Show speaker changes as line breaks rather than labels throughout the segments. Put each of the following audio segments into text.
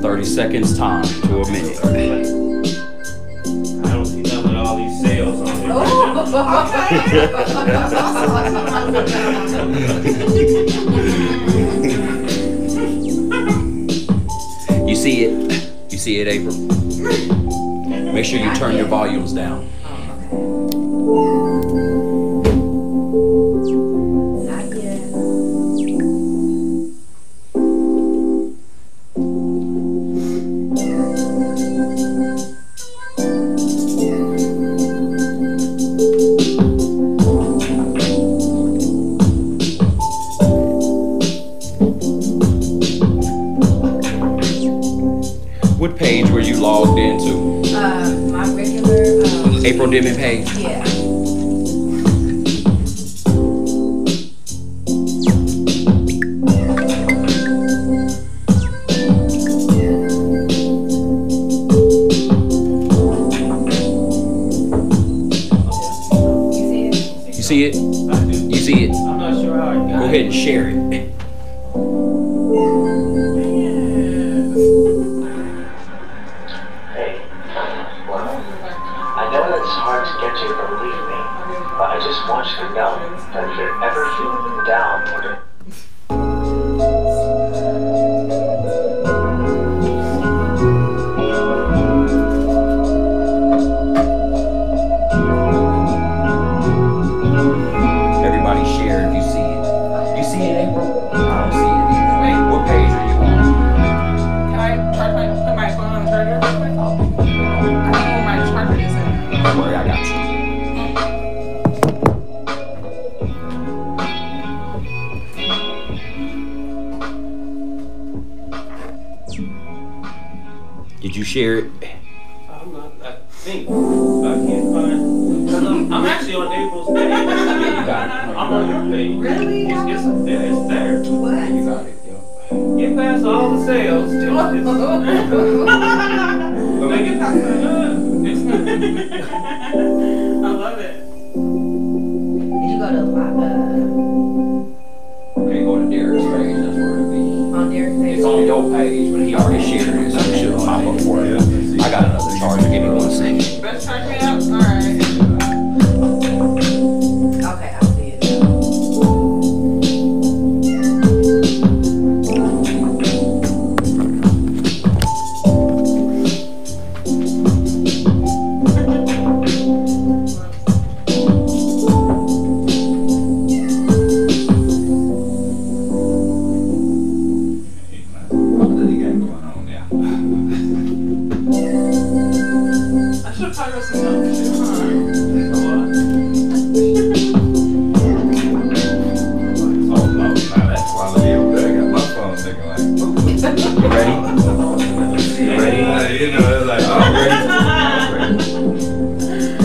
30 seconds time to a minute.
I don't see none of all these sales on here.
You see it? You see it, April? Make sure you turn your volumes down.
Not yet.
What page were you logged into?
My regular,
April Dimon page?
yeah.
You see it?
I do.
You see it?
I'm not sure how I got
Go
it.
ahead and share it.
Hey, well, I know that it's hard to get you to believe me, but I just want you to know that if you're ever feeling down or
Everybody share if you see it. You see it, April? I don't see it either.
Wait.
What page are you on?
Can I put my phone on the charger? I don't know where my charger is in.
Don't worry, I got you. Did you share it?
I'm not, I think. I can't find. Cause I'm actually on April's page.
Yeah, you got it.
I'm on your page.
Really?
It's there. It's there.
What?
You got it, yo.
Get past all the sales. Make it good. It's good.
I love it.
Did you go to
Okay, go to Derek's page. That's where it'll be.
on Derek's page?
It's on your page, but he already shared it, so it should pop up for you. I got another charger. Give me 1 second.
Best charge me up? Alright.
Okay, I see it now.
I should probably go some milk too, huh?
Oh no, now that quality over there got my phone thinking like,
You ready? You ready?
you know, it's like, I'm ready.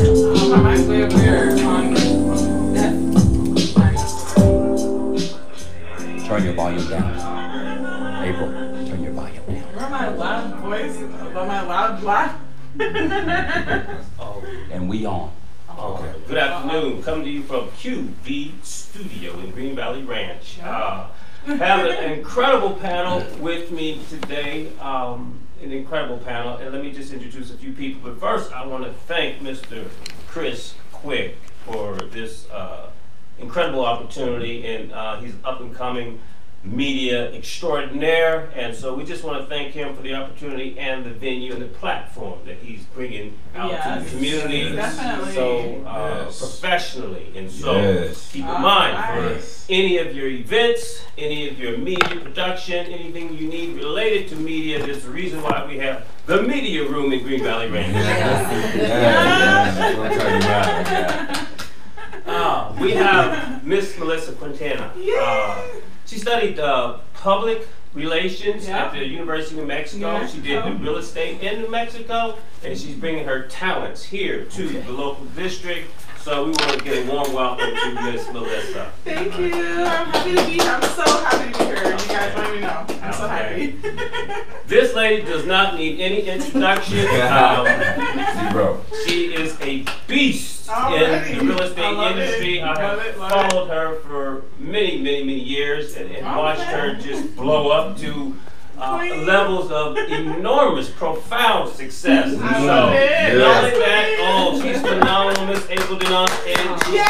Oh, my mind's way up there on that.
Turn your volume down. April, turn your volume down.
Remember my loud voice? About my loud laugh?
Oh,
And we on.
okay. Good afternoon. Coming to you from QV Studio in Green Valley Ranch. Have an incredible panel with me today. An incredible panel. And let me just introduce a few people. But first, I want to thank Mr. Chris Quick for this incredible opportunity. And he's up and coming media extraordinaire, and so we just want to thank him for the opportunity and the venue and the platform that he's bringing out to the community.
Definitely.
So
Yes.
professionally, and so
Yes.
keep in mind
Alright.
for any of your events, any of your media production, anything you need related to media, there's a reason why we have the media room in Green Valley Ranch.
That's what I'm talking about. Yeah.
We have Miss Melissa Quintana. She studied public relations at the University of New Mexico. She did real estate in New Mexico, and she's bringing her talents here to the local district. So we want to get a warm welcome to Miss Melissa.
Thank you. I'm happy to be here. I'm so happy to be here. You guys let me know. I'm so happy.
This lady does not need any introduction.
Zero.
She is a beast
Already.
in the real estate
I love
industry.
it.
I
Love
have
it, love
followed her for many years and watched her just blow up to levels of enormous, profound success. So,
love it.
not only that, oh, she's phenomenal, Miss April Denon, and she's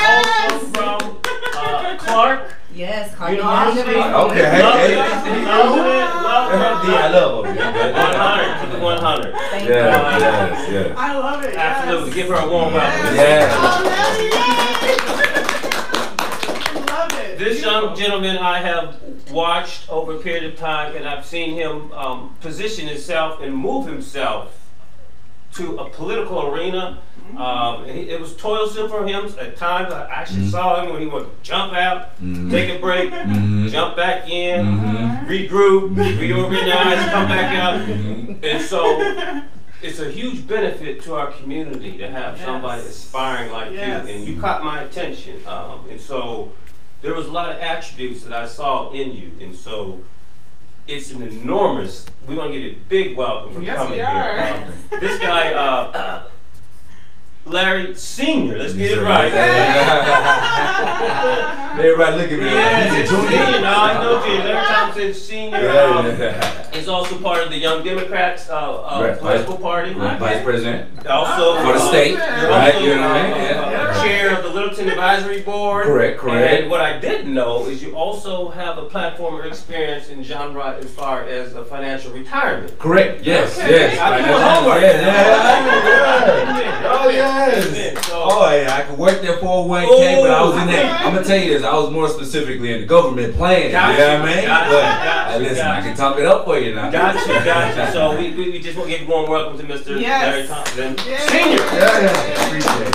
also from Clark
Yes,
University.
Okay,
Love
hey,
it,
hey.
love it.
I love her.
100 to the 100.
Thank you.
Yes.
I love it.
Absolutely. Give her a warm welcome.
Yes.
Love it.
This young gentleman I have watched over a period of time, and I've seen him position himself and move himself to a political arena. It was toilsome for him at times. I actually saw him when he would jump out, take a break, jump back in, regroup, reorganize, come back out. And so it's a huge benefit to our community to have somebody aspiring like you. And you caught my attention. And so there was a lot of attributes that I saw in you. And so it's an enormous, we want to give you a big welcome for coming here. This guy, Larry Sr., let's get it right.
Everybody look at me.
Yeah,
He's a junior.
Senior. No, I know you. Larry Thompson Sr. Is also part of the Young Democrats political party.
Vice President.
Also
For the state.
You're
Right,
also,
you know what I mean? Yeah.
chair of the Littleton Advisory Board.
Correct.
And what I didn't know is you also have a platform or experience in genre as far as a financial retirement.
Correct. Yes.
Okay.
Yes.
I do
Yeah.
homework.
Oh yes. Oh yeah. I could work there 401k, but I was in there. I'm gonna tell you this. I was more specifically in the government plan.
Gotcha.
You know what I mean?
Gotcha.
Listen, I can talk it up for you now.
Gotcha. So we just want to give a warm welcome to Mr. Larry Thompson Senior.
Yeah. Appreciate it.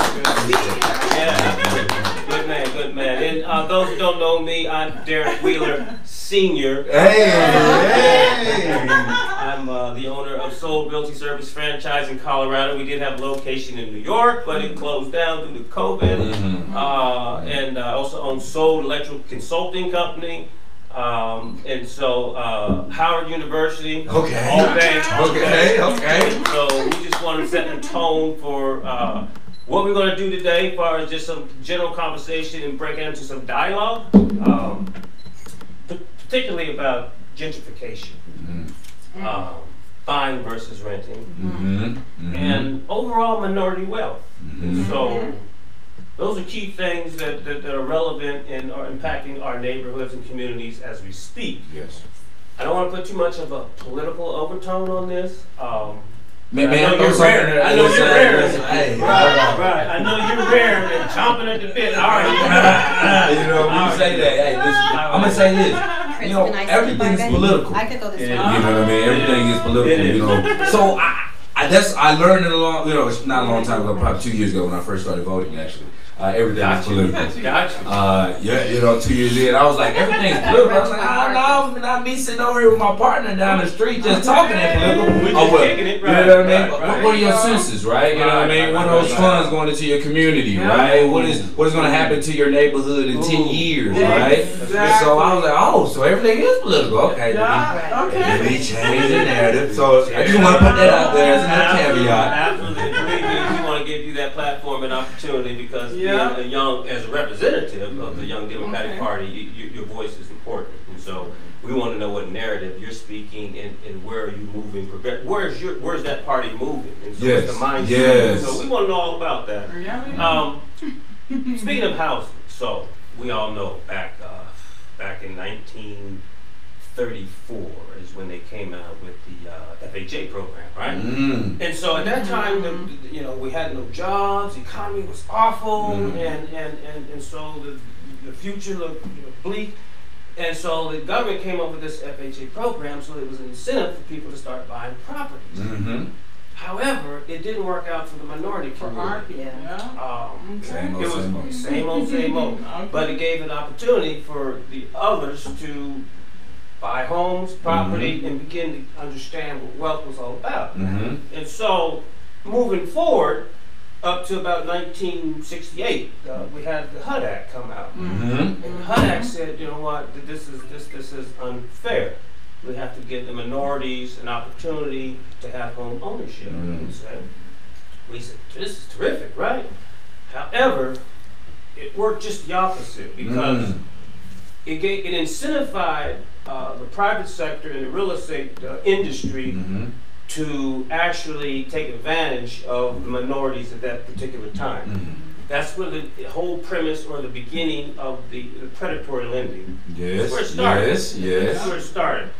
Yeah. Good man. And those who don't know me, I'm Derek Wheeler Senior.
Hey.
I'm the owner of Soul Realty Service franchise in Colorado. We did have a location in New York, but it closed down due to COVID. And I also own Soul Electrical Consulting Company. And so Howard University.
Okay.
All day.
Okay.
So we just want to set the tone for what we're going to do today, as far as just some general conversation and break into some dialogue, particularly about gentrification, buying versus renting, and overall minority wealth. So those are key things that are relevant and are impacting our neighborhoods and communities as we speak.
Yes.
I don't want to put too much of a political overtone on this.
Man,
I know you're rare. I know you're rare.
Hey.
Right. I know you're rare and chomping at the bit. All right.
You know, when you say that, hey, listen, I'm gonna say this. You know, everything's political.
I could go this way.
You know what I mean? Everything is political. You know, so I learned it it's not a long time ago, probably 2 years ago when I first started voting. Actually, everything is political.
Gotcha.
Yeah, 2 years in, I was like, everything's political. I was like, no, not me sitting over here with my partner down the street just talking that political.
We're just kicking it, right?
You know what I mean?
Right.
What are your senses, right? You know what I mean? What are those funds going into your community, right? What is going to happen to your neighborhood in 10 years, right?
Exactly.
So I was like, so everything is political. Okay. Let me change the narrative. So I just want to put that out there as a caveat.
Absolutely. Believe me, we want to give you that platform and opportunity because as a representative of the Young Democratic Party, your voice is important. And so we want to know what narrative you're speaking and where are you moving. Where's that party moving? And so what's the mindset?
Yes.
So we want to know all about that. Speaking of housing, so we all know back in 1934 is when they came out with the FHA program, right? And so at that time, we had no jobs, the economy was awful, and so the future looked bleak. And so the government came up with this FHA program, so it was an incentive for people to start buying properties. However, it didn't work out for the minority community. Same old. But it gave an opportunity for the others to buy homes, property, and begin to understand what wealth was all about. And so, moving forward, up to about 1968, we had the HUD Act come out. And the HUD Act said, you know what, this is unfair. We have to give the minorities an opportunity to have home ownership. We said, this is terrific, right? However, it worked just the opposite because it incentivized the private sector and the real estate industry to actually take advantage of the minorities at that particular time. That's where the whole premise or the beginning of the predatory lending.
Yes.
That's where it started.
Yes.
That's where it started.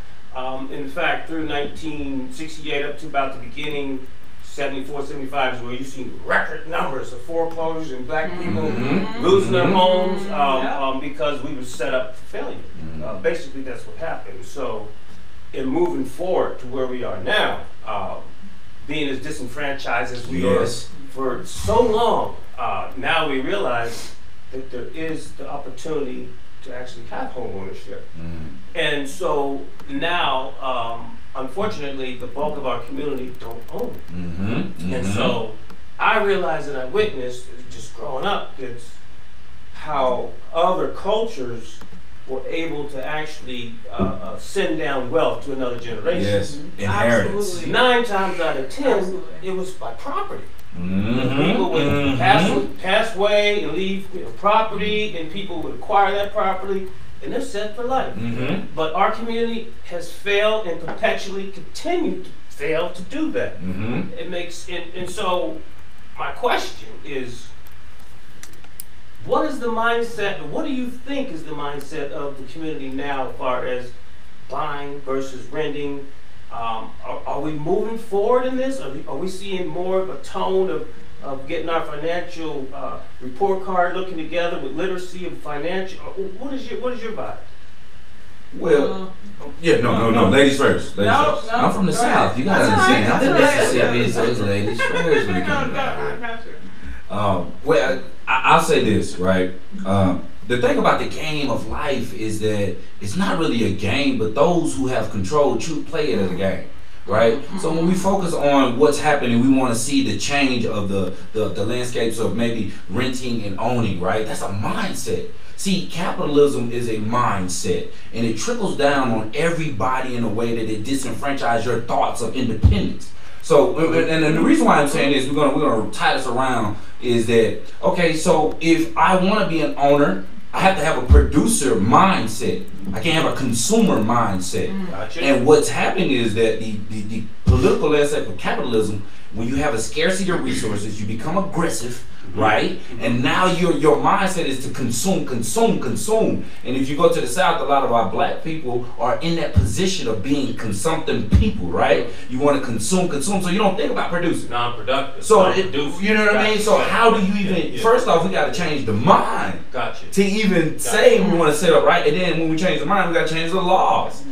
In fact, through 1968 up to about the beginning, 74, 75 is where you see record numbers of foreclosures and black people losing their homes because we were set up for failure. Basically, that's what happened. So, in moving forward to where we are now, being as disenfranchised as we are for so long, now we realize that there is the opportunity to actually have home ownership. And so now, unfortunately, the bulk of our community don't own it. And so I realized and I witnessed, just growing up, it's how other cultures were able to actually send down wealth to another generation.
Yes, inheritance.
9 times out of 10, it was by property. People would pass away and leave property, and people would acquire that property, and they're set for life. But our community has failed and perpetually continued to fail to do that. It makes and so my question is, what is the mindset? What do you think is the mindset of the community now, as far as buying versus renting? Are we moving forward in this? Are we seeing more of a tone of getting our financial report card looking together with literacy of financial? What is your vibe?
Well, no, ladies first. Ladies first. I'm from the South. You gotta understand. I'm from Mississippi, so it's ladies first. When it comes to well, I'll say this, right? The thing about the game of life is that it's not really a game, but those who have control play it as a game, right? So when we focus on what's happening, we want to see the change of the landscapes of maybe renting and owning, right? That's a mindset. See, capitalism is a mindset, and it trickles down on everybody in a way that it disenfranchises your thoughts of independence. So, and the reason why I'm saying this, we're gonna tie this around, is that, okay, so if I want to be an owner, I have to have a producer mindset. I can't have a consumer mindset. Gotcha. And what's happening is that the political aspect of capitalism, when you have a scarcity of resources, you become aggressive, right? And now your mindset is to consume. And if you go to the South, a lot of our black people are in that position of being consumptive people, right? You want to consume, so you don't think about producing.
Non-productive.
So you know what I mean? So how do you even, first off, we got to change the mind.
Gotcha.
To even say we want to set up right, and then when we change the mind, we got to change the laws.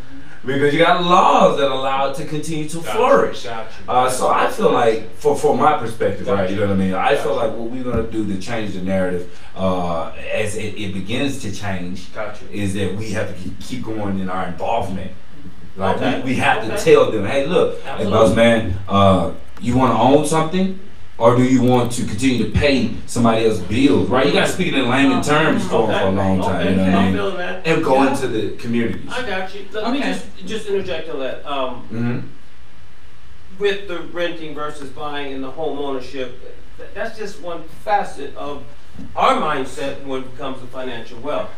Because you got laws that allow it to continue to flourish. So I feel like, for my perspective, right, you know what I mean? I feel like what we're going to do to change the narrative as it begins to change is that we have to keep going in our involvement. Like we have to tell them, hey, look, hey, boss man, you want to own something? Or do you want to continue to pay somebody else's bills, right? You got to speak it in layman terms for a long time, you know what I mean? And go into the communities.
I got you. Let me just interject on that. With the renting versus buying and the home ownership, that's just one facet of our mindset when it comes to financial wealth.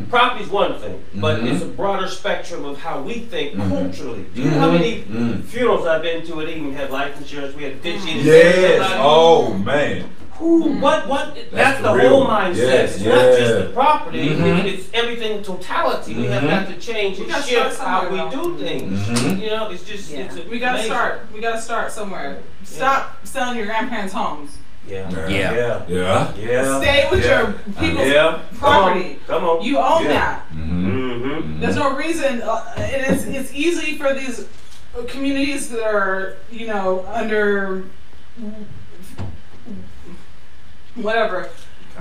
Property is one thing, but it's a broader spectrum of how we think culturally. Do you know how many funerals I've been to? It even had life insurance. We had ditching.
Yes. Oh man.
What? That's the whole mindset. It's not just the property. It's everything in totality. We have got to change and shift how we do things. You know, it's just
we gotta start. We gotta start somewhere. Stop selling your grandparents' homes.
Yeah.
Stay with your people's property.
Come on.
You own that. There's no reason. It's easy for these communities that are, you know, under whatever.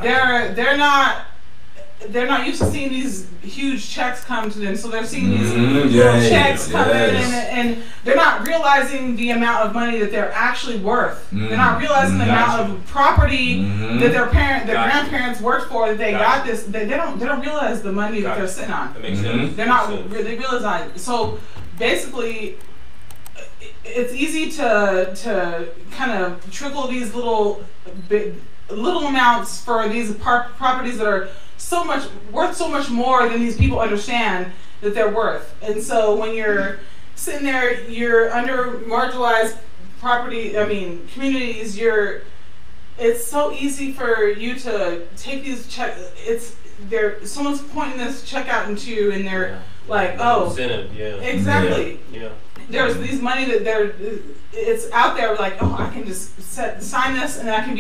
They're not used to seeing these huge checks come to them, so they're seeing these little checks come in, and they're not realizing the amount of money that they're actually worth. They're not realizing the amount of property that their grandparents worked for. That they got this. They don't realize the money that they're sitting on.
That makes sense.
They're not really realizing. So basically, it's easy to kind of trickle these little amounts for these properties that are worth so much more than these people understand, that they're worth. And so when you're sitting there, you're under marginalized communities, it's so easy for you to take these someone's pointing this check out into you, and they're like, oh,
incentive,
exactly.
Yeah.
There's these money that it's out there, like, oh, I can just sign this, and I can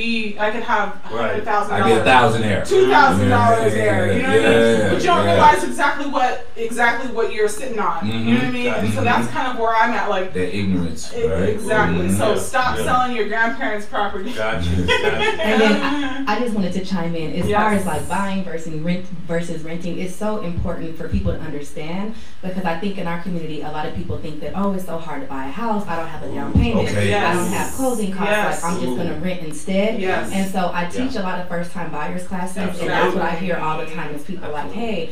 have $100,000.
I get $1,000 there,
$2,000 there. You know what I mean? But you don't realize exactly what you're sitting on.
Mm-hmm.
You know what I mean? And so that's kind of where I'm at, like
the ignorance, right?
Exactly. Mm-hmm. So stop selling your grandparents' property.
Gotcha.
And then I just wanted to chime in as far as like buying versus renting. It's so important for people to understand, because I think in our community a lot of people think that, oh, it's so hard to buy a house. I don't have a down payment.
Okay.
I don't have closing costs. Like I'm just gonna rent instead.
Yes.
And so I teach a lot of first-time buyers classes, and that's what I hear all the time is people like, hey,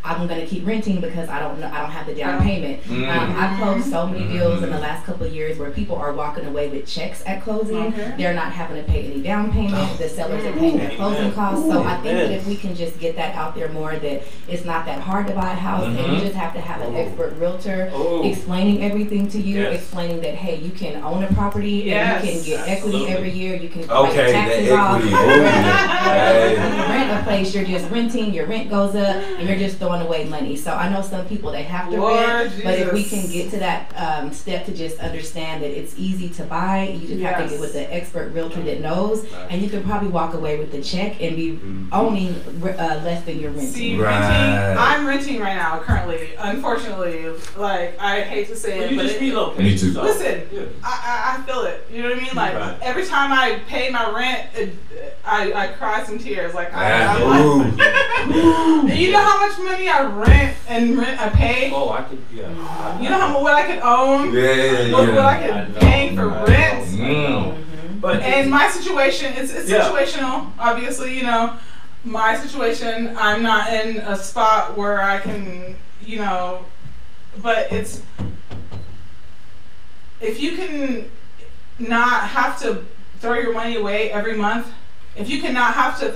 I'm gonna keep renting because I don't have the down payment. I've closed so many deals in the last couple of years where people are walking away with checks at closing. They're not having to pay any down payment. The sellers are paying their closing costs. So I think that if we can just get that out there more, that it's not that hard to buy a house, and you just have to have an expert realtor explaining everything to you, explaining that, hey, you can own a property and you can get equity every year. You can write taxes off. When you rent a place, you're just renting. Your rent goes up, and you're just throwing away money. So I know some people, they have to rent, but if we can get to that step to just understand that it's easy to buy, you just have to get with the expert realtor that knows, and you can probably walk away with the check and be owning less than you're renting.
See, I'm renting right now currently, unfortunately. Like, I hate to say it, but
just relocate.
Me too.
Listen, I feel it. You know what I mean? Like every time I pay my rent, I cry some tears. Like I'm like, you know how much money I I pay.
Oh, I could.
You know what I could own. What I could pay for rent.
But
and my situation, it's situational. Obviously, my situation. I'm not in a spot where I can, but it's if you can not have to throw your money away every month. If you cannot have to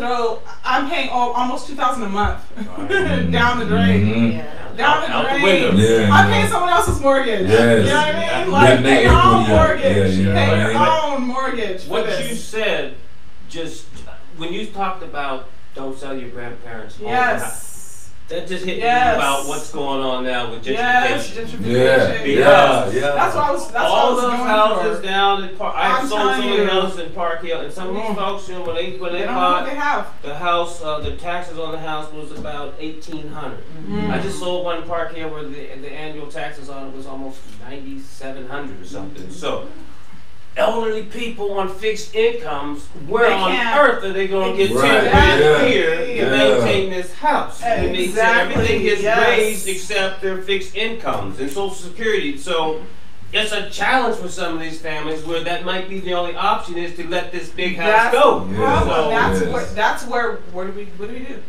I'm paying almost $2,000 a month down the drain. Down the drain. I'm paying someone else's mortgage. You know what I mean? Like, pay your own mortgage. Pay your own mortgage.
What you said, just when you talked about don't sell your grandparents' home. That just hit me about what's going on now with gentrification.
That's what I was
all those
going
houses
for.
down in Park. I sold some of the houses in Park Hill, and some of these folks, when they bought the house, the taxes on the house was about $1,800. I just sold one in Park Hill where the annual taxes on it was almost $9,700 or something. So elderly people on fixed incomes, where on earth are they going to get $10,000 a year to maintain this house? Everything gets raised except their fixed incomes and Social Security. So it's a challenge for some of these families where that might be the only option is to let this big house go.
That's where what do we do?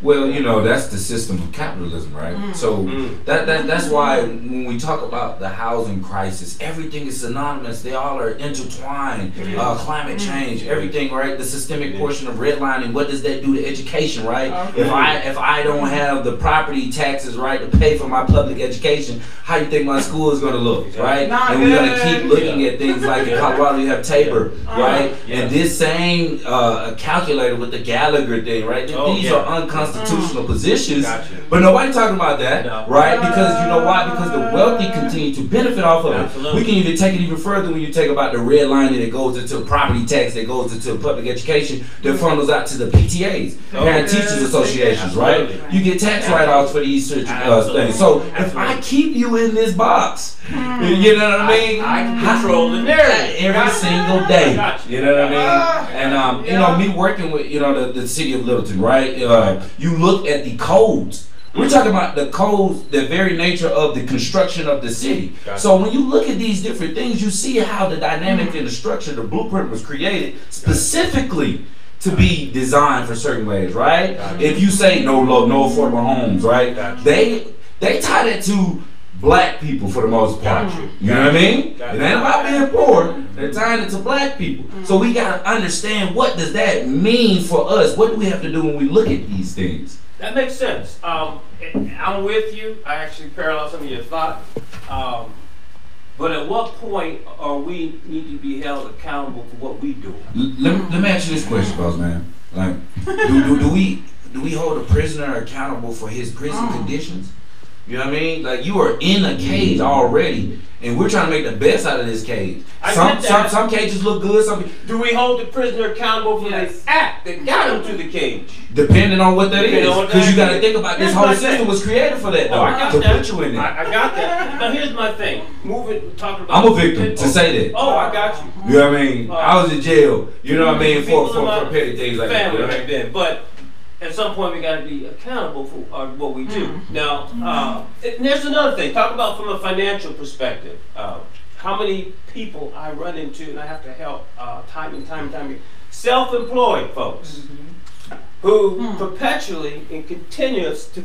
Well, that's the system of capitalism, right? So that's why when we talk about the housing crisis, everything is synonymous. They all are intertwined. Climate change, everything, right? The systemic portion of redlining. What does that do to education, right? If I don't have the property taxes, right, to pay for my public education, how you think my school is going to look, right? And we're going to keep looking at things like in Colorado, you have Tabor, right? And this same calculator with the Gallagher thing, right? These are unconstitutional positions, but nobody talking about that, right? Because you know why? Because the wealthy continue to benefit off of it. We can even take it even further when you take about the red line that goes into property tax, that goes into public education, that funnels out to the PTAs, Parent Teachers Associations, right? You get tax write-offs for these things. So if I keep you in this box, you know what I mean?
I can control the narrative
every single day. You know what I mean? And me working with the city of Littleton, right? You look at the codes. We're talking about the codes, the very nature of the construction of the city. So when you look at these different things, you see how the dynamic and the structure, the blueprint was created specifically to be designed for certain ways, right? If you say no affordable homes, right? They tie that to black people for the most part. You know what I mean? It ain't about being poor. They're tying it to black people. So we gotta understand, what does that mean for us? What do we have to do when we look at these things?
That makes sense. I'm with you. I actually parallel some of your thoughts. But at what point are we need to be held accountable for what we do?
Let me ask you this question, boss man. Like, do we hold a prisoner accountable for his prison conditions? You know what I mean? Like, you are in a cage already, and we're trying to make the best out of this cage. Some cages look good.
Do we hold the prisoner accountable for the act that got him to the cage?
Depending on what that is, because you got to think about this whole system was created for that, though. To put you in there.
I got that. Now here's my thing. Talking about.
I'm a victim to say that.
Oh, I got you.
You know what I mean? I was in jail. You know what I mean? For petty things like that.
Family back then, but. At some point, we got to be accountable for what we do. Now, there's another thing. Talk about from a financial perspective. How many people I run into and I have to help time and time again. Self-employed folks who perpetually and continuous to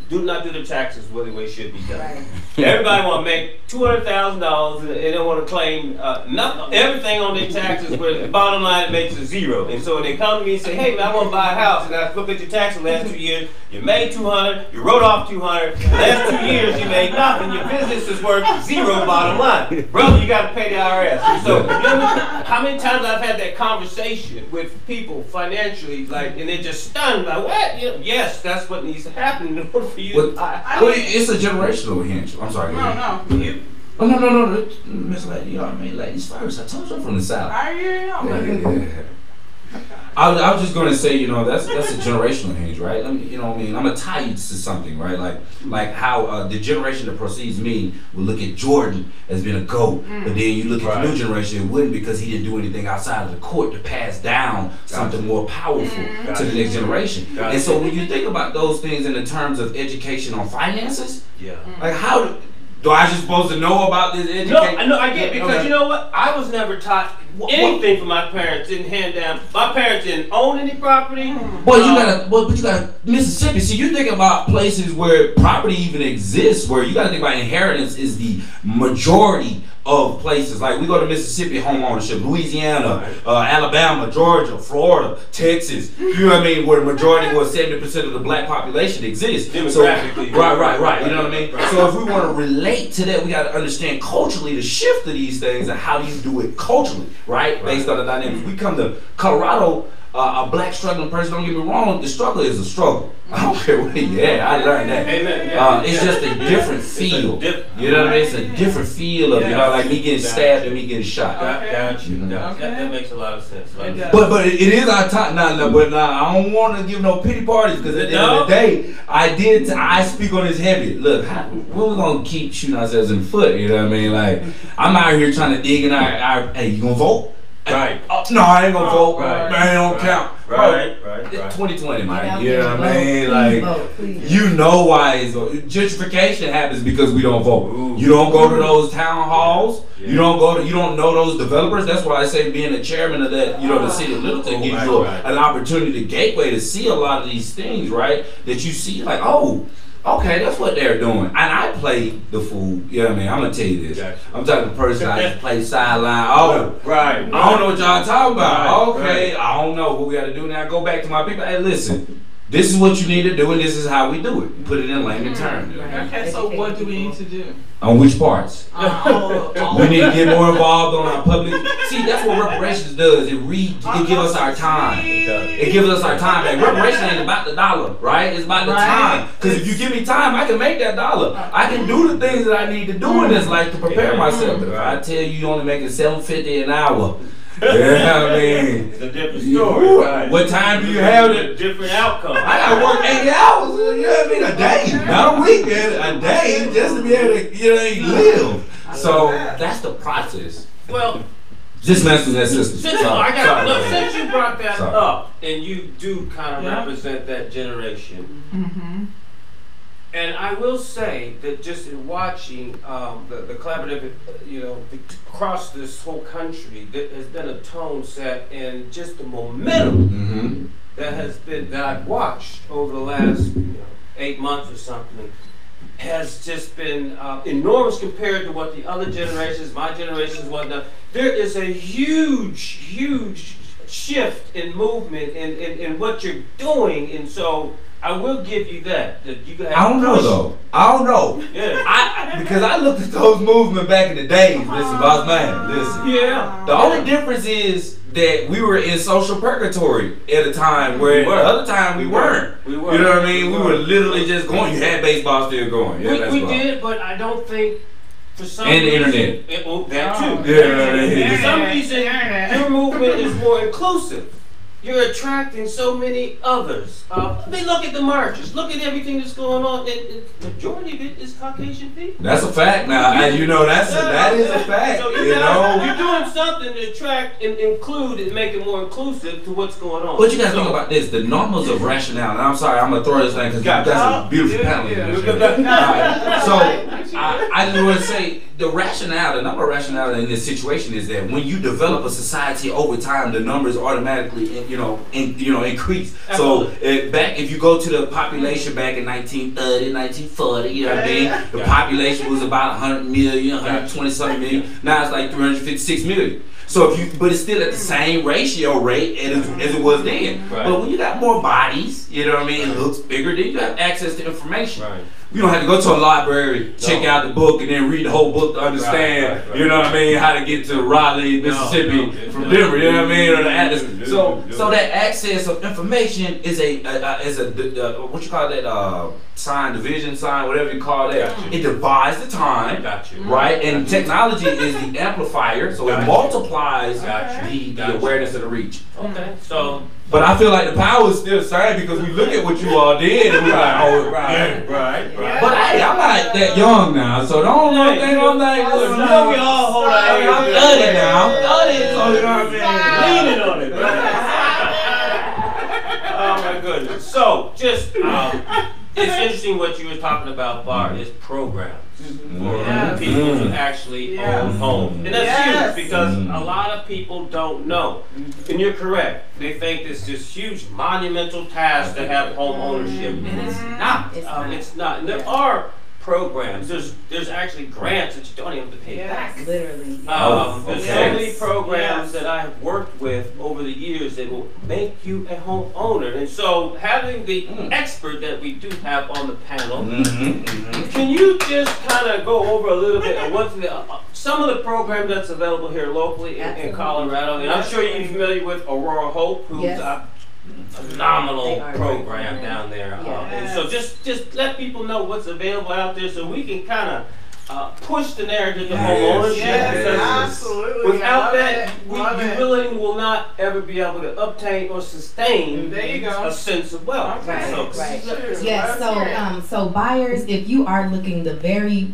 do not do their taxes the way they should be done. Right. Everybody want to make $200,000 and they don't want to claim everything on their taxes, where the bottom line it makes a zero. And so when they come to me and say, hey man, I want to buy a house, and I look at your taxes the last 2 years, you made $200, you wrote off $200, the last 2 years you made nothing, your business is worth zero bottom line. Brother, you got to pay the IRS. And so, you know how many times I've had that conversation with people financially, like, and they're just stunned, like, what? Yes, that's what needs to happen in order for you.
It's a generational hinge. I'm sorry. No. Miss Lady, you know what I mean? Ladies first. I told you I'm from the South.
I hear you.
I was just gonna say, you know, that's a generational hinge, right? You know what I mean? I'm gonna tie you to something, right? Like how the generation that precedes me will look at Jordan as being a GOAT, but then you look at the new generation, it wouldn't, because he didn't do anything outside of the court to pass down something more powerful to the next generation. And so when you think about those things in the terms of education on finances, like how do I just supposed to know about this education?
No, I get it, because you know what? I was never taught anything from my parents. Didn't hand down. My parents didn't own any property.
But you got Mississippi. See, you think about places where property even exists, where you got to think about inheritance is the majority of places. Like we go to Mississippi, home ownership, Louisiana, Alabama, Georgia, Florida, Texas. You know what I mean? Where the majority, where 70% of the black population exists.
Demographically.
Right. You know what I mean? So if we want to relate to that, we got to understand culturally the shift of these things and how do you do it culturally, right? Based on the dynamics. We come to Colorado. A black struggling person, don't get me wrong, the struggle is a struggle. I don't care where you at, I learned that. It's just a different feel. You know what I mean? It's a different feel of, you know, like me getting stabbed and me getting shot.
Got you. That makes a lot of sense.
But it is our time. But I don't want to give no pity parties, because at the end of the day, I speak on this heavy. Look, we're going to keep shooting ourselves in the foot, you know what I mean? Like, I'm out here trying to dig in hey, you going to vote?
Right.
No, I ain't gonna vote. Man, it don't count.
Right.
2020, man. You know what I mean? Like, you know why gentrification happens, because we don't vote. Ooh. You don't go to those town halls. Yeah. You don't know those developers. That's why I say being a chairman of that, you know, the city of Littleton gives you an opportunity, the gateway to see a lot of these things, right? That you see, like, oh, okay, that's what they're doing. And I play the fool. You know what I mean? I'm going to tell you this. Gotcha. I'm talking to person I just play sideline. Oh, right. I don't know what y'all talking about. Okay, I don't know what we got to do now. Go back to my people. Hey, listen. This is what you need to do, and this is how we do it. Put it in layman terms.
Okay, so what do we need to do?
On which parts? We need to get more involved on our public. See, that's what reparations does. It gives us our time. It gives us our time back. Reparations ain't about the dollar, right? It's about the time. Because if you give me time, I can make that dollar. I can do the things that I need to do in this life to prepare myself. If I tell you only making $7.50 an hour, yeah, I mean,
it's a different story. Right.
What time do you have it?
A different outcome.
I gotta work 80 hours, you know what I mean? A day, not a weekend, a day, just to be able to, you know, live. So that's the process.
Well,
dismantling that system.
Since you brought that up, and you do kind of represent that generation. And I will say that just in watching the collaborative, you know, across this whole country, there has been a tone set, and just the momentum that I've watched over the last 8 months or something has just been enormous compared to what the other generations, my generations, whatnot. There is a huge shift in movement in what you're doing, and so I will give you that you have.
I don't know though. I don't know.
Yeah.
Because I looked at those movements back in the days. Listen, boss man. Listen.
Yeah.
The only difference is that we were in social purgatory at a time where the other time we weren't.
We were.
You know what I mean? We were literally just going. You had baseball still going. Yeah,
we did, but I don't think for some
and the
reason,
internet.
That too.
Yeah.
For some reason, your movement is more inclusive. You're attracting so many others. I mean, look at the marches. Look at everything that's going on. The majority of it is Caucasian people.
That's a fact now. And you know, that is a fact.
So
you know,
you're doing something to attract and include and make it more inclusive to what's going on.
But you gotta think about this: the numbers of rationale. And I'm sorry, I'm gonna throw this thing because that's a beautiful panel. So I just want to say the rationale, the number of rationale in this situation is that when you develop a society over time, the numbers automatically, increase.
Absolutely.
So back, if you go to the population back in 1930, 1940, you know what I mean? The population was about 100 million, 120 something million. Now it's like 356 million. So but it's still at the same ratio rate as it was then.
Right.
But when you got more bodies, you know what I mean? It looks bigger. Then you have access to information.
Right.
You don't have to go to a library, check out the book, and then read the whole book to understand, you know what I mean, how to get to Raleigh, Mississippi from Denver, you know what I mean, or the Atlas. So that access of information is a what you call that sign, division sign, whatever you call that. It divides the time, right? And technology is the amplifier, so it multiplies the awareness of the reach.
Okay, so.
But I feel like the power is still the same because we look at what you all did and we're like, oh, right. But hey, I'm not that young now, so don't think I'm like,
we all hold our age.
I'm 30 now. I'm 30, so you know what I mean?
Leaning on it, man. Oh my goodness. So, just it's interesting what you were talking about, Bar, is programs for people to actually own homes. And that's huge because a lot of people don't know. And you're correct. They think it's this huge monumental task to have home ownership. And it's not. It's not. And there are programs. There's actually grants that you don't even have to pay back.
Literally.
There's so many programs that I have worked with over the years that will make you a home owner. And so having the expert that we do have on the panel, can you just kind of go over a little bit of what's some of the programs that's available here locally in Colorado? And I'm sure you're familiar with Aurora Hope, who's a phenomenal program down there. And so just let people know what's available out there so we can kind of push the narrative of home ownership.
Absolutely.
Without that, you really will not ever be able to obtain or sustain a sense of wealth.
So buyers, if you are looking, the very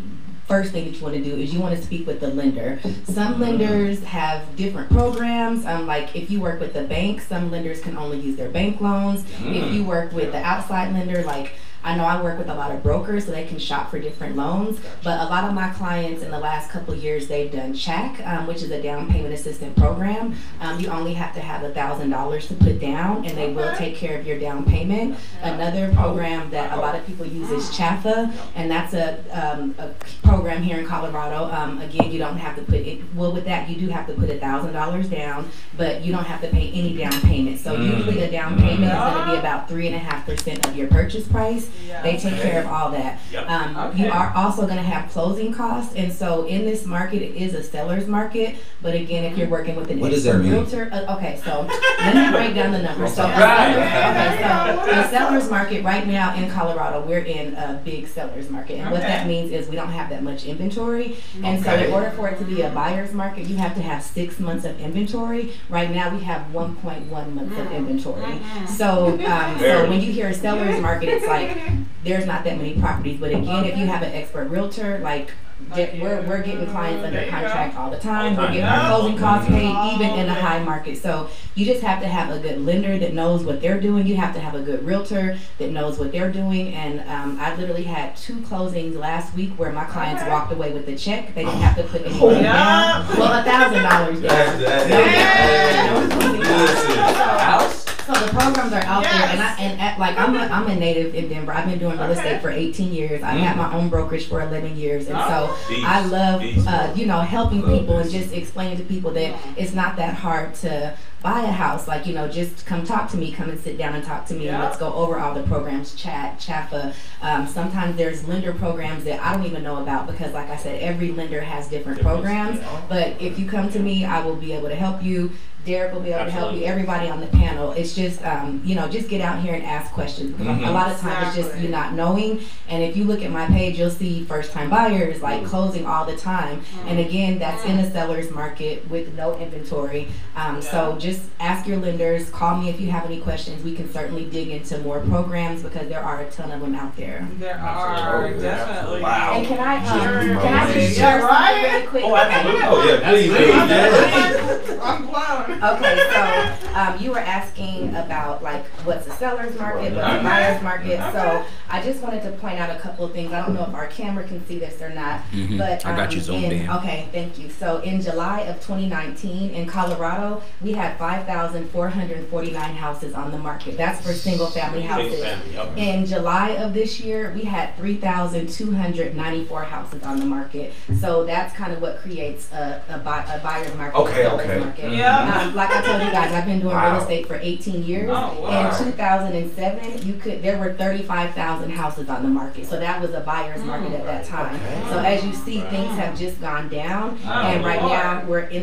first thing that you want to do is you want to speak with the lender. Some lenders have different programs. Like if you work with the bank, some lenders can only use their bank loans. If you work with the outside lender, like I know I work with a lot of brokers, so they can shop for different loans. But a lot of my clients in the last couple of years, they've done CHAC, which is a down payment assistance program. You only have to have $1,000 to put down, and they will take care of your down payment. Another program that a lot of people use is CHAFA, and that's a program here in Colorado. Again, you don't have to put it. Well, with that, you do have to put $1,000 down, but you don't have to pay any down payment. So usually, a down payment is going to be about 3.5% of your purchase price. They take care of all that. You are also going to have closing costs, and so in this market, it is a seller's market. But again, if you're working with an expert realtor, okay, so let me break down the numbers. So the seller's market right now in Colorado, we're in a big seller's market, and what that means is we don't have that much inventory, and so in order for it to be a buyer's market, you have to have 6 months of inventory. Right now, we have 1.1 months of inventory. So when you hear a seller's market, it's like there's not that many properties. But again, if you have an expert realtor, like we're getting clients under contract all the time. We're getting our closing costs paid even in a high market. So you just have to have a good lender that knows what they're doing. You have to have a good realtor that knows what they're doing. And I literally had 2 closings last week where my clients walked away with a check. They didn't have to put anything down. Well, $1,000 down. So the programs are out there, I'm a native in Denver. I've been doing real estate for 18 years. I've had my own brokerage for 11 years, and so I love helping people and just explaining to people that it's not that hard to buy a house. Like, just come talk to me, come and sit down and talk to me, and let's go over all the programs, CHFA. Sometimes there's lender programs that I don't even know about because, like I said, every lender has different programs. But if you come to me, I will be able to help you. Derek will be able to help you. Everybody on the panel. It's just, just get out here and ask questions. Because a lot of times it's just you not knowing. And if you look at my page, you'll see first-time buyers like closing all the time. And again, that's in a seller's market with no inventory. So just ask your lenders. Call me if you have any questions. We can certainly dig into more programs because there are a ton of them out there.
There are definitely.
Wow.
And can I just share something really quick?
Oh, absolutely.
Oh yeah, please.
I'm blown.
Okay, so you were asking about like what's a seller's market, what's a buyer's market. So I just wanted to point out a couple of things. I don't know if our camera can see this or not, but
I got you zoomed in.
Okay, thank you. So in July of 2019 in Colorado, we had 5,449 houses on the market. That's for single-family houses. In July of this year, we had 3,294 houses on the market. So that's kind of what creates a buyer's market.
Okay.
Market.
Yeah.
Like I told you guys, I've been doing real estate for 18 years.
Wow.
In 2007, there were 35,000 houses on the market. So that was a buyer's market at that time. So as you see, things have just gone down. And right now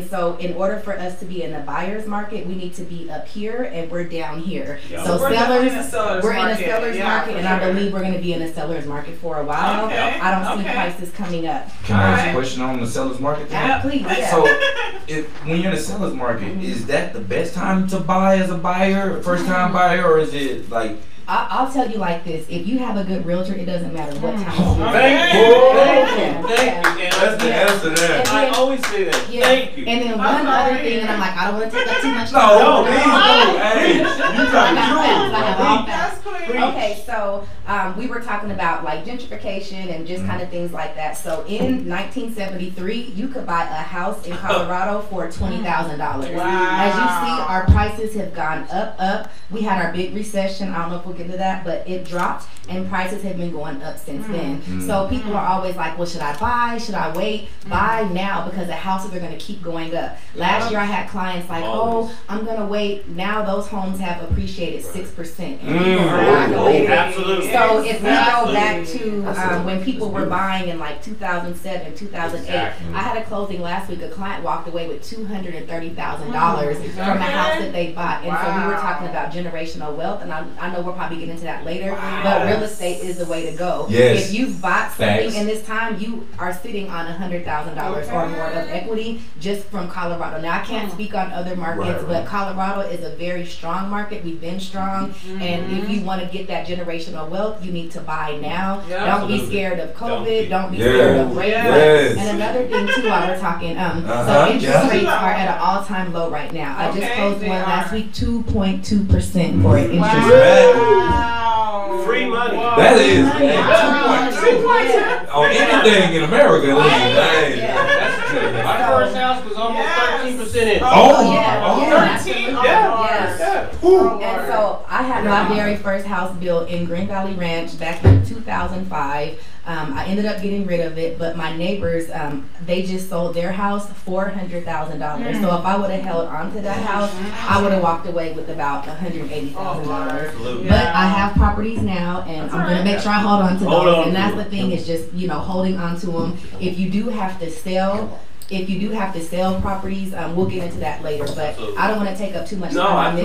so in order for us to be in the buyer's market, we need to be up here and we're down here. So
we're in a seller's
market, and I believe we're going to be in a seller's market for a while. I don't see prices coming up.
Can I ask a question on the seller's market?
Please. Yeah.
So, when you're in the seller's market, is that the best time to buy as a buyer, first time buyer, or is it like?
I'll tell you like this: if you have a good realtor, it doesn't matter what time.
Thank you.
That's the answer there.
I always say that. Thank you.
And then one other thing, and I'm like, I don't want to take up too much
No,
time.
please do. Hey, you got
That's clear.
Okay, so we were talking about like gentrification and just kind of things like that. So in 1973, you could buy a house in Colorado for $20,000. As you see, our prices have gone up. We had our big recession. I don't know if we'll get into that, but it dropped and prices have been going up since then. So people are always like, well, should I buy? Should I wait? Buy now because the houses are going to keep going up. Last year I had clients like, oh, I'm going to wait. Now those homes have appreciated 6%.
Absolutely.
So if we go back to when people were buying in like 2007, 2008, I had a closing last week. A client walked away with $230,000 from a house that they bought. And so we were talking about generational wealth, and I know we'll probably get into that later, but real estate is the way to go.
Yes.
If you've bought something in this time, you are sitting on $100,000 or more of equity just from Colorado. Now I can't speak on other markets, but Colorado is a very strong market. We've been strong, and if you want to get that generational wealth, you need to buy now. Don't be scared of COVID. Don't be scared of rate cuts. And another thing too, while we're talking, so interest rates are at an all-time low right now. I just closed one last week, 2.2% for an interest rate.
Free money.
That is 2.2 on anything in America.
That's true. My first house was almost 13% in.
13.
And so I had my very first house built in Green Valley Ranch back in 2005. I ended up getting rid of it, but my neighbors, they just sold their house $400,000. So if I would have held on to that house, I would have walked away with about $180,000. But I have properties now, and I'm going to make sure I hold on to those. And that's the thing, is just, holding on to them. If you do have to sell, properties, we'll get into that later, but I don't want to take up too much time on this.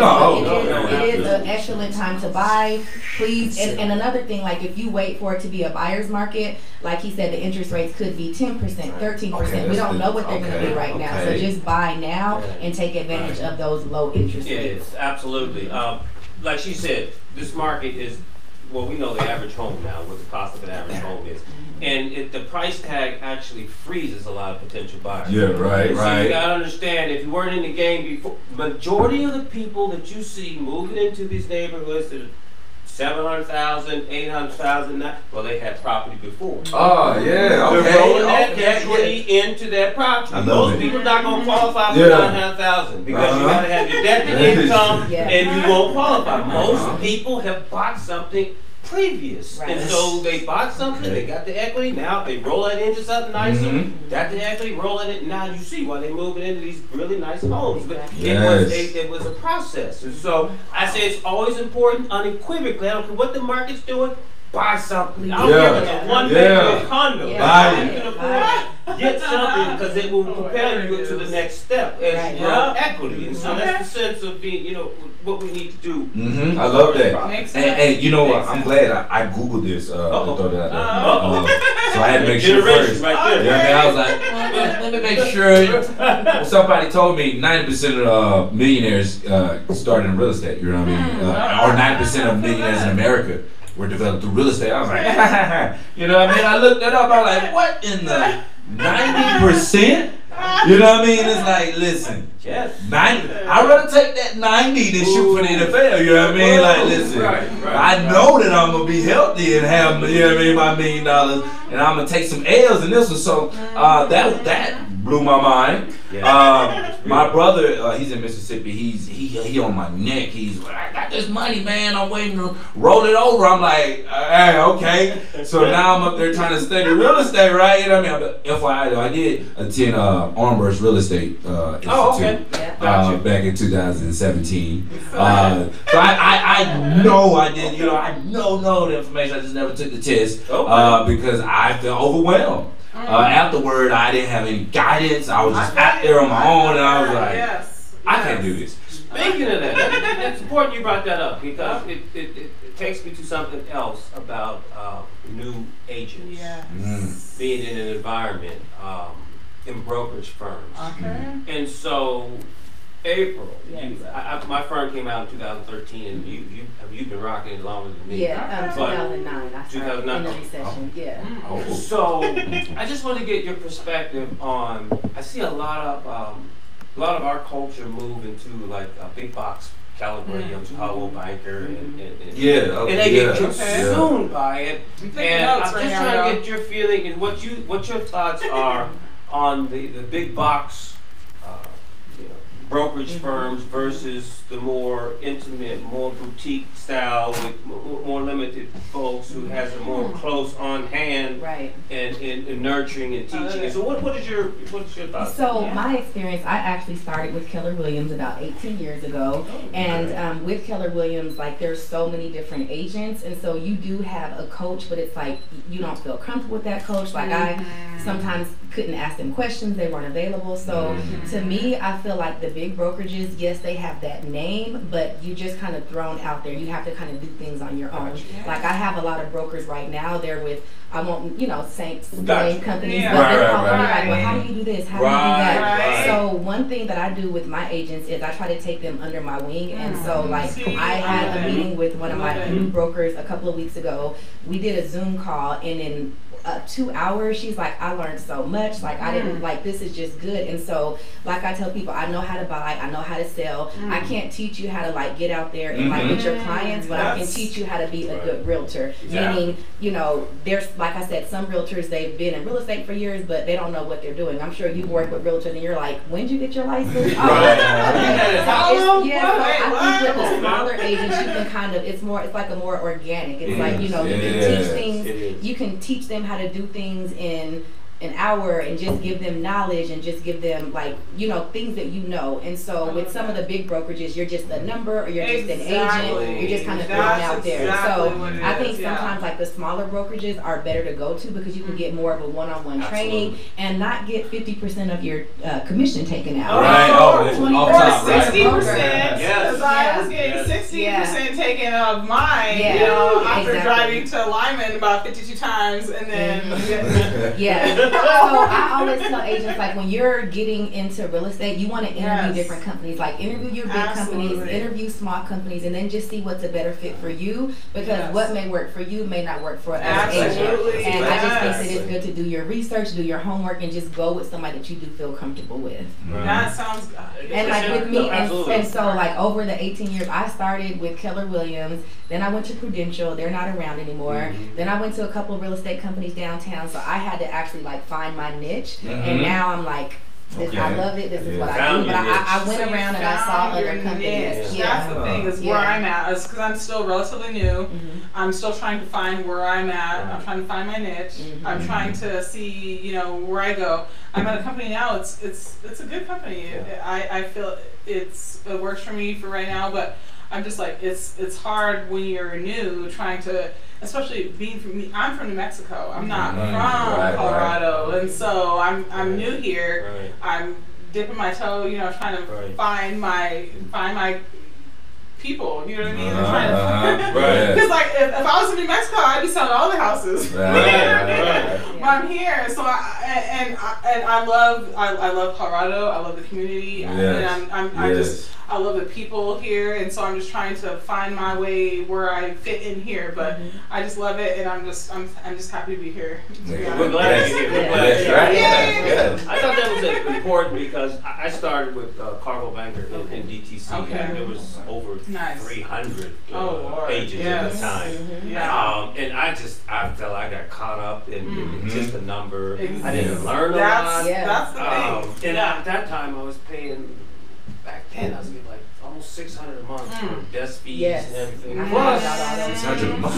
It is an excellent time to buy, please. And another thing, like if you wait for it to be a buyer's market, like he said, the interest rates could be 10%, 13%. We don't know what they're going to be right now, so just buy now and take advantage of those low interest rates.
Yes, absolutely. Like she said, this market is, well, we know the average home now, what the cost of an average home is. And the price tag actually freezes a lot of potential buyers.
Yeah, right.
So you gotta understand, if you weren't in the game before, majority of the people that you see moving into these neighborhoods that are $700,000, $800,000. Well, they had property before.
Oh yeah, okay.
They're rolling that equity into that property. Most people not gonna qualify for $900,000 because you gotta have your debt to income, and you won't qualify. Most people have bought something previous, and so they bought something, they got the equity, now they roll it into something nicer, got the equity, roll it in, now you see why they moving into these really nice homes, but it was a process. And so I say it's always important, unequivocally, I don't care what the market's doing, buy something. I don't care if it's a one-bedroom condo. Get something because it will propel you to the next step as you grow equity. And so that's the sense of being, you know, what we need to do.
I love that. And you know what? I'm glad I Googled this. So I had to make sure first.
Right there.
Yeah, I was like, let me make sure. Somebody told me 90% of millionaires started in real estate. You know what I mean? Or 90% of millionaires in America were developed through real estate. I was like, you know what I mean? I looked that up. I was like, what in the 90%? You know what I mean? It's like, listen, 90. I'd rather take that 90 than shoot for the NFL. You know what I mean? Like, listen, I know that I'm gonna be healthy and have, you know what I mean, my $1 million, and I'm gonna take some L's in this one. So that blew my mind. My brother, he's in Mississippi. He on my neck. He's like, I got this money, man. I'm waiting to roll it over. I'm like, hey, okay. So now I'm up there trying to study real estate, right? You know what I mean? FYI, though, I did attend Armburst Real Estate Institute back in 2017. So I know I did. You know, I know the information. I just never took the test because I felt overwhelmed. Afterward, I didn't have any guidance. I was just out there on my own, and I was like, I can't do this.
Speaking of that, it's important you brought that up because it takes me to something else about new agents being in an environment in brokerage firms. And so, April, my firm came out in 2013, and you've been rocking it longer than me.
2009. I started in the recession.
So I just want to get your perspective on. I see a lot of our culture move into like a big box. Keller Williams, Coldwell Banker, and they get consumed by it. And I'm just trying to get your feeling and what your thoughts are on the big box brokerage firms versus the more intimate, more boutique style with more limited folks who has a more close on hand and nurturing and teaching. So what is your thoughts?
So my experience, I actually started with Keller Williams about 18 years ago, and with Keller Williams, like there's so many different agents, and so you do have a coach, but it's like you don't feel comfortable with that coach. Like I sometimes couldn't ask them questions; they weren't available. So to me, I feel like the big brokerages, yes, they have that name, but you just kind of thrown out there. You have to kind of do things on your own. Like I have a lot of brokers right now. They're with, I won't, Saints name companies, but they're calling me like, well, how do you do this? How do you do that? So one thing that I do with my agents is I try to take them under my wing. And so like I had a meeting with one of my new brokers a couple of weeks ago. We did a Zoom call, and in 2 hours, she's like, I learned so much. Like I didn't this is just good. And so like I tell people, I know how to buy, I know how to sell. I can't teach you how to like get out there and like with your clients, but I can teach you how to be a good realtor. Meaning, there's, like I said, some realtors, they've been in real estate for years, but they don't know what they're doing. I'm sure you work with realtors and you're like, when did you get your license? I think with the smaller agents, you can kind of, it's like a more organic. It's like, you can teach things, you can teach them how to do things in an hour and just give them knowledge and just give them things that and so with some of the big brokerages, you're just a number or you're just an agent, you're just kind of thrown out there. So I think sometimes like the smaller brokerages are better to go to because you can get more of a one-on-one training and not get 50% of your commission taken out.
Right.
60%. Yes. I was getting 60% taken of mine, after driving to Lyman about 52 times and then
So I always tell agents, like when you're getting into real estate, you want to interview different companies. Like interview your big companies, interview small companies, and then just see what's a better fit for you. Because what may work for you may not work for another agent. And I just think that it's good to do your research, do your homework, and just go with somebody that you do feel comfortable with.
That sounds good.
And like with me, and so like over the 18 years, I started started with Keller Williams. Then I went to Prudential. They're not around anymore. Then I went to a couple of real estate companies downtown. So I had to actually like find my niche. And now I'm like, I love it. This is what I do. But I went around and I saw other companies.
That's the thing, is where I'm at. Because I'm still relatively new. I'm still trying to find where I'm at. I'm trying to find my niche. I'm trying to see, you know, where I go. I'm at a company now. It's a good company. I feel it works for me for right now. But I'm just like, it's hard when you're new, trying to, especially being from me. I'm from New Mexico. I'm not from Colorado, and so I'm new here. I'm dipping my toe, you know, trying to find my people. You know what I mean? Because like if I was in New Mexico, I'd be selling all the houses. But I'm here, so I love Colorado. I love the community, and I love the people here, and so I'm just trying to find my way where I fit in here. But I just love it, and I'm just happy to be here.
We're glad you're here. I thought that was important because I started with Cargo Banker in DTC, and there was over 300 agents at the time. And I felt I got caught up in just a number. I didn't learn a lot.
That's the thing.
And at that time, I was paying. Back then, I was getting like almost $600 a month for desk fees and everything. Plus,
$600 a month.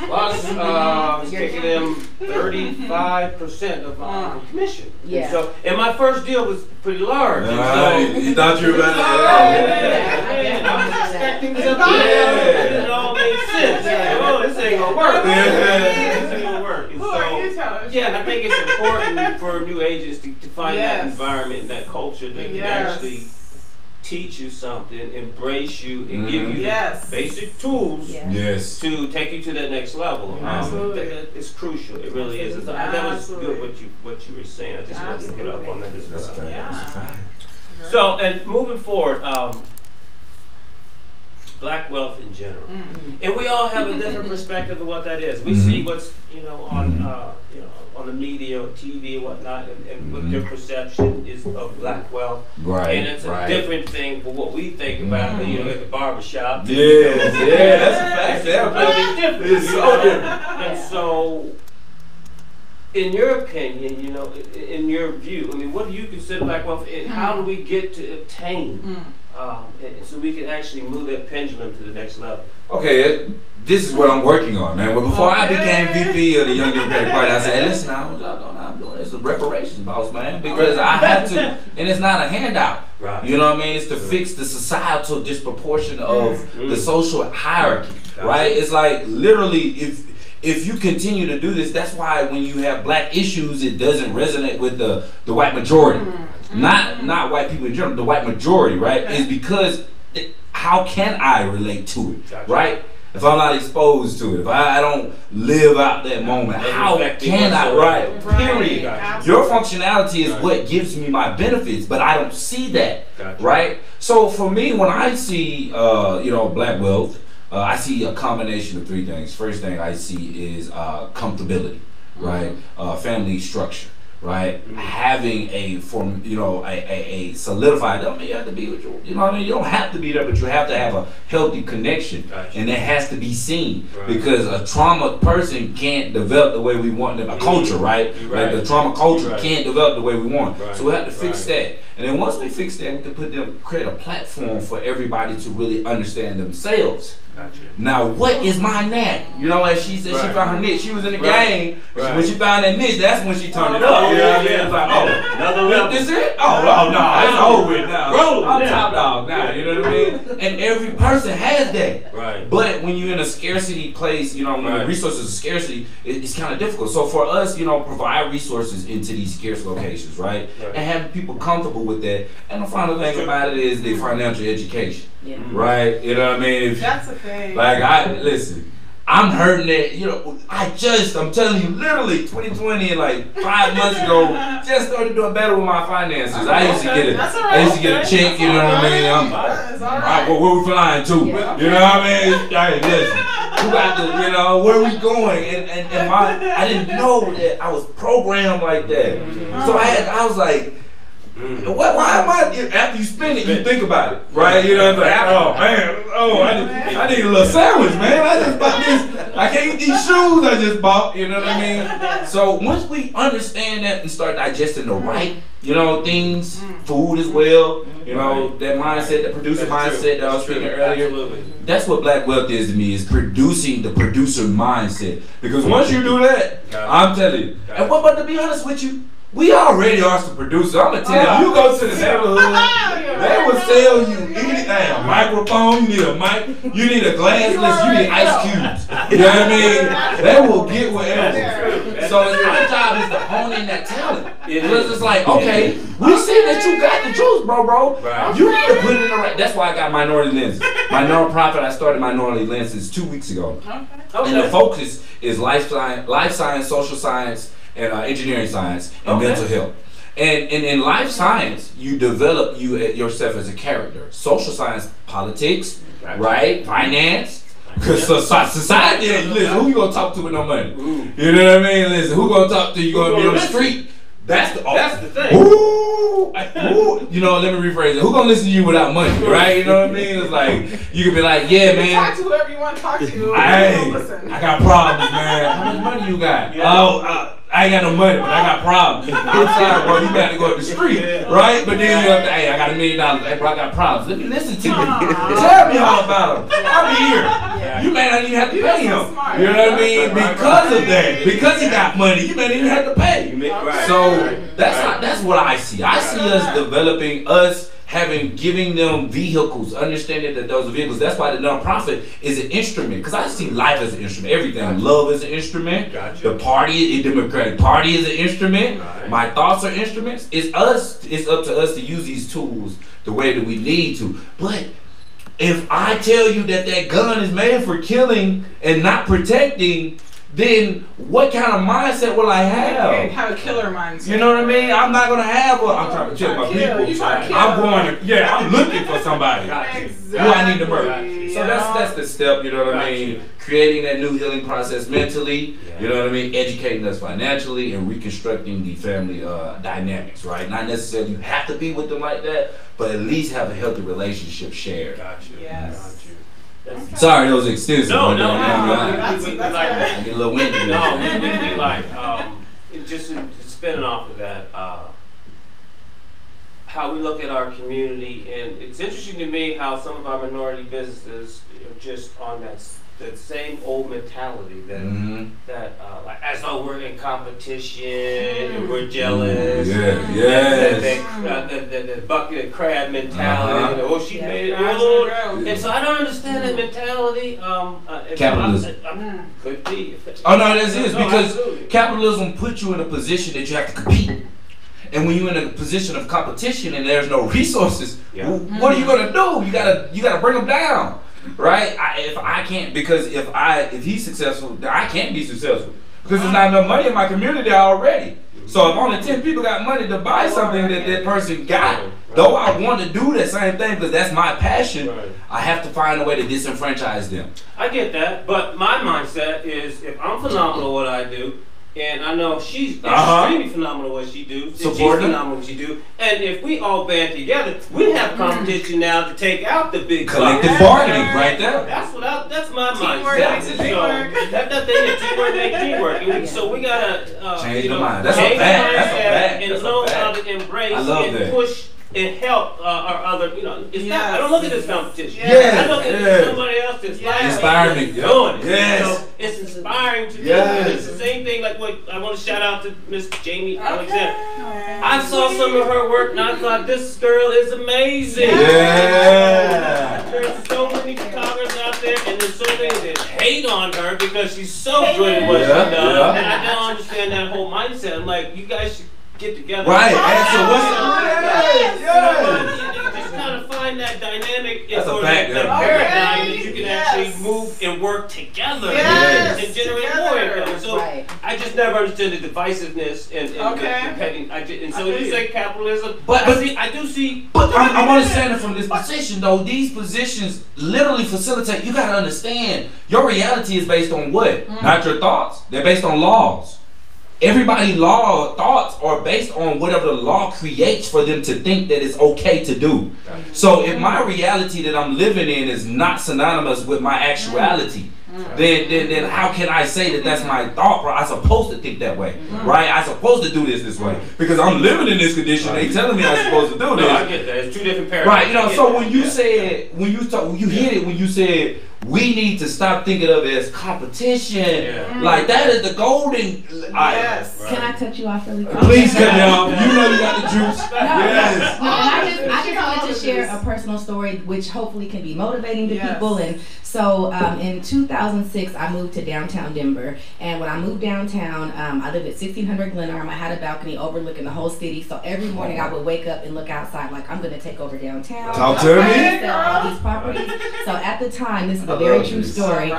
Plus, I was taking them 35% of my commission. And my first deal was pretty large.
You thought you were about to.
I was expecting something. It all made sense. Oh, this ain't gonna work. This ain't gonna work. And I think it's important for new agents to find that environment and that culture that can actually teach you something, embrace you, and give you the basic tools to take you to that next level. It's crucial. It really is. That was good what you were saying. I just wanted to get up on that as well. So, and moving forward, Black wealth in general, and we all have a different perspective of what that is. We see what's on the media, or TV, and whatnot, and what their perception is of black wealth, and it's a different thing for what we think about. You know, at the barbershop.
That's a fact.
It's different.
It's so different.
And so, in your opinion, you know, in your view, I mean, what do you consider black wealth, and how do we get to obtain? So we can actually move that pendulum to the next level.
Okay, this is what I'm working on, man. Well, before I became VP of the Young Democratic Party, I said, hey, listen, I'm doing this. It's a reparations, boss, man, because I have to, and it's not a handout. You know what I mean? It's to fix the societal disproportion of the social hierarchy, right? It's like literally, if you continue to do this, that's why when you have black issues, it doesn't resonate with the white majority. Not white people in general, the white majority, right? Is because how can I relate to it, right? If I'm not exposed to it, if I don't live out that moment, how can I, right? Period. Your functionality is what gives me my benefits, but I don't see that, right? So for me, when I see, black wealth, I see a combination of three things. First thing I see is comfortability, right? Family structure. Right, having a solidified. Don't mean you have to be with you know what I mean. You don't have to be there, but you have to have a healthy connection, and that has to be seen because a trauma person can't develop the way we want them. A culture, right? Like the trauma culture can't develop the way we want. So we have to fix that, and then once we fix that, we can create a platform for everybody to really understand themselves. Now, what is my knack? You know, as she said, she found her niche. She was in the game. When she found that niche, that's when she turned it up. You know what I mean? It's like, another level. This it? Oh, no, it's over with now. I'm top dog now. You know what I mean? And every person has that. But when you're in a scarcity place, you know, when the resources are scarcity, it's kind of difficult. So for us, you know, provide resources into these scarce locations, right? And have people comfortable with that. And the final thing about it is the financial education. Right? You know what I mean?
That's a thing.
Like, listen, I'm hurting it. You know, I'm telling you, literally 2020, like 5 months ago, just started doing better with my finances. I used to get a check, you know what I mean? Where we flying to? You know what I mean? Hey, listen, who got the, you know, where we going? And I didn't know that I was programmed like that. So I was like, why am I, after you spend it, you think about it, right? You know, it's like, oh no. I need a little sandwich, man. I just bought this. I can't eat these shoes I just bought. You know what I mean? So once we understand that and start digesting the right, things, food as well, that mindset, the producer mindset that I was speaking earlier.
Absolutely.
That's what Black Wealth is to me, is producing the producer mindset. Because once you do that, I'm telling you. And but to be honest with you, we already are some producers. I'm gonna tell you, you go to the neighborhood, they will sell you anything. A microphone, you need a mic, you need a glass list, you need ice cubes. You know what I mean? They will get whatever. So our job is to hone in that talent. Because it's like, okay, we see that you got the juice, bro. Right. You need to put it in the right. That's why I got Minority Lenses. My nonprofit, I started Minority Lenses 2 weeks ago. Okay. And the focus is life science, social science, and engineering science, and mental health. And in life science, you develop yourself as a character. Social science, politics, right? Finance. Because society, listen, who you gonna talk to with no money? You know what I mean? Listen, who gonna talk to you gonna be on the street? That's the thing. Ooh, let me rephrase it. Who gonna listen to you without money, right? You know what I mean? It's like, you can be like, yeah, man.
Talk to whoever you want to talk to.
I got problems, man. How much money you got? Yeah. I ain't got no money, but I got problems. I'm sorry, bro. You got to go up the street, right? But then you have to, hey, I got $1 million. Hey, bro, I got problems. Let me listen to me. Tell me all about them. I'll be here. Yeah. You may not even have to pay him. You know what I mean? Because of that. Because he got money, you may not even have to pay. So that's what I see. I see us developing giving them vehicles, understanding that those vehicles, that's why the nonprofit is an instrument, because I see life as an instrument, everything. Love is an instrument, the party, the Democratic Party is an instrument, my thoughts are instruments. It's up to us to use these tools the way that we need to. But if I tell you that gun is made for killing and not protecting, then what kind of mindset will I have?
Have a killer mindset.
You know what I mean? I'm not gonna have I'm trying to kill my people. I'm looking for somebody who I need to murder. So that's the step, you know what I mean? Creating that new healing process mentally, you know what I mean? Educating us financially and reconstructing the family dynamics, right? Not necessarily you have to be with them like that, but at least have a healthy relationship shared.
Gotcha.
Yes.
Sorry, it was extensive.
No.
That's
I
get a little windy.
No, we like just spinning off of that. How we look at our community, and it's interesting to me how some of our minority businesses are just on that same old mentality that like as though we're in competition and we're jealous. The bucket of crab mentality. She made it. And so I don't understand that mentality.
Capitalism.
Could be.
Oh no, that's it. Because capitalism puts you in a position that you have to compete. And when you're in a position of competition and there's no resources, what are you gonna do? You gotta bring them down, right? If he's successful, then I can't be successful because there's not enough money in my community already. So if only 10 people got money to buy something that person got, though I want to do that same thing because that's my passion, I have to find a way to disenfranchise them.
I get that, but my mindset is if I'm phenomenal at what I do, and I know she's extremely phenomenal what she do. She's phenomenal what she do. And if we all band together, we have competition now to take out the big
collective bargaining right there.
That's my mindset. That thing is teamwork makes teamwork. And so we gotta
change the mind. That's a fact.
And know how to embrace and push and help our other, it's not, I don't look at this competition. I look at somebody else that's
inspiring
doing it. So it's inspiring to me. And it's the same thing like what I want to shout out to Miss Jamie Alexander. I saw some of her work and I thought this girl is amazing. There's so many photographers out there and there's so many that hate on her because she's so good at what she does. And I don't understand that whole mindset. I'm like, you guys should get together.
Right.
Just kind of find that dynamic or that paradigm that you can actually move and work together and generate more income. So I just never understood the divisiveness and the petty. And so you say capitalism, but I do see.
But I'm understanding from this position though. These positions literally facilitate. You gotta understand your reality is based on what? Not your thoughts. They're based on laws. everybody law thoughts are based on whatever the law creates for them to think that it's okay to do. So if my reality that I'm living in is not synonymous with my actuality, then how can I say that that's my thought? I'm supposed to think that way, right? I'm supposed to do this way because I'm living in this condition. They telling me I'm supposed to do this.
No, I get that. It's two different paradigms.
Right, you know. So when you said, when you hit it, when you said we need to stop thinking of it as competition, like that is the golden.
Yes.
Can I cut you off really quick?
Please cut me off. You know you got the juice.
Yes. I just wanted to share a personal story, which hopefully can be motivating to people. And so in 2006, I moved to downtown Denver. And when I moved downtown, I lived at 1600 Glenarm. I had a balcony overlooking the whole city. So every morning I would wake up and look outside like, I'm going to take over downtown.
Talk to me.
Sell all these properties. So at the time, this is a very true story.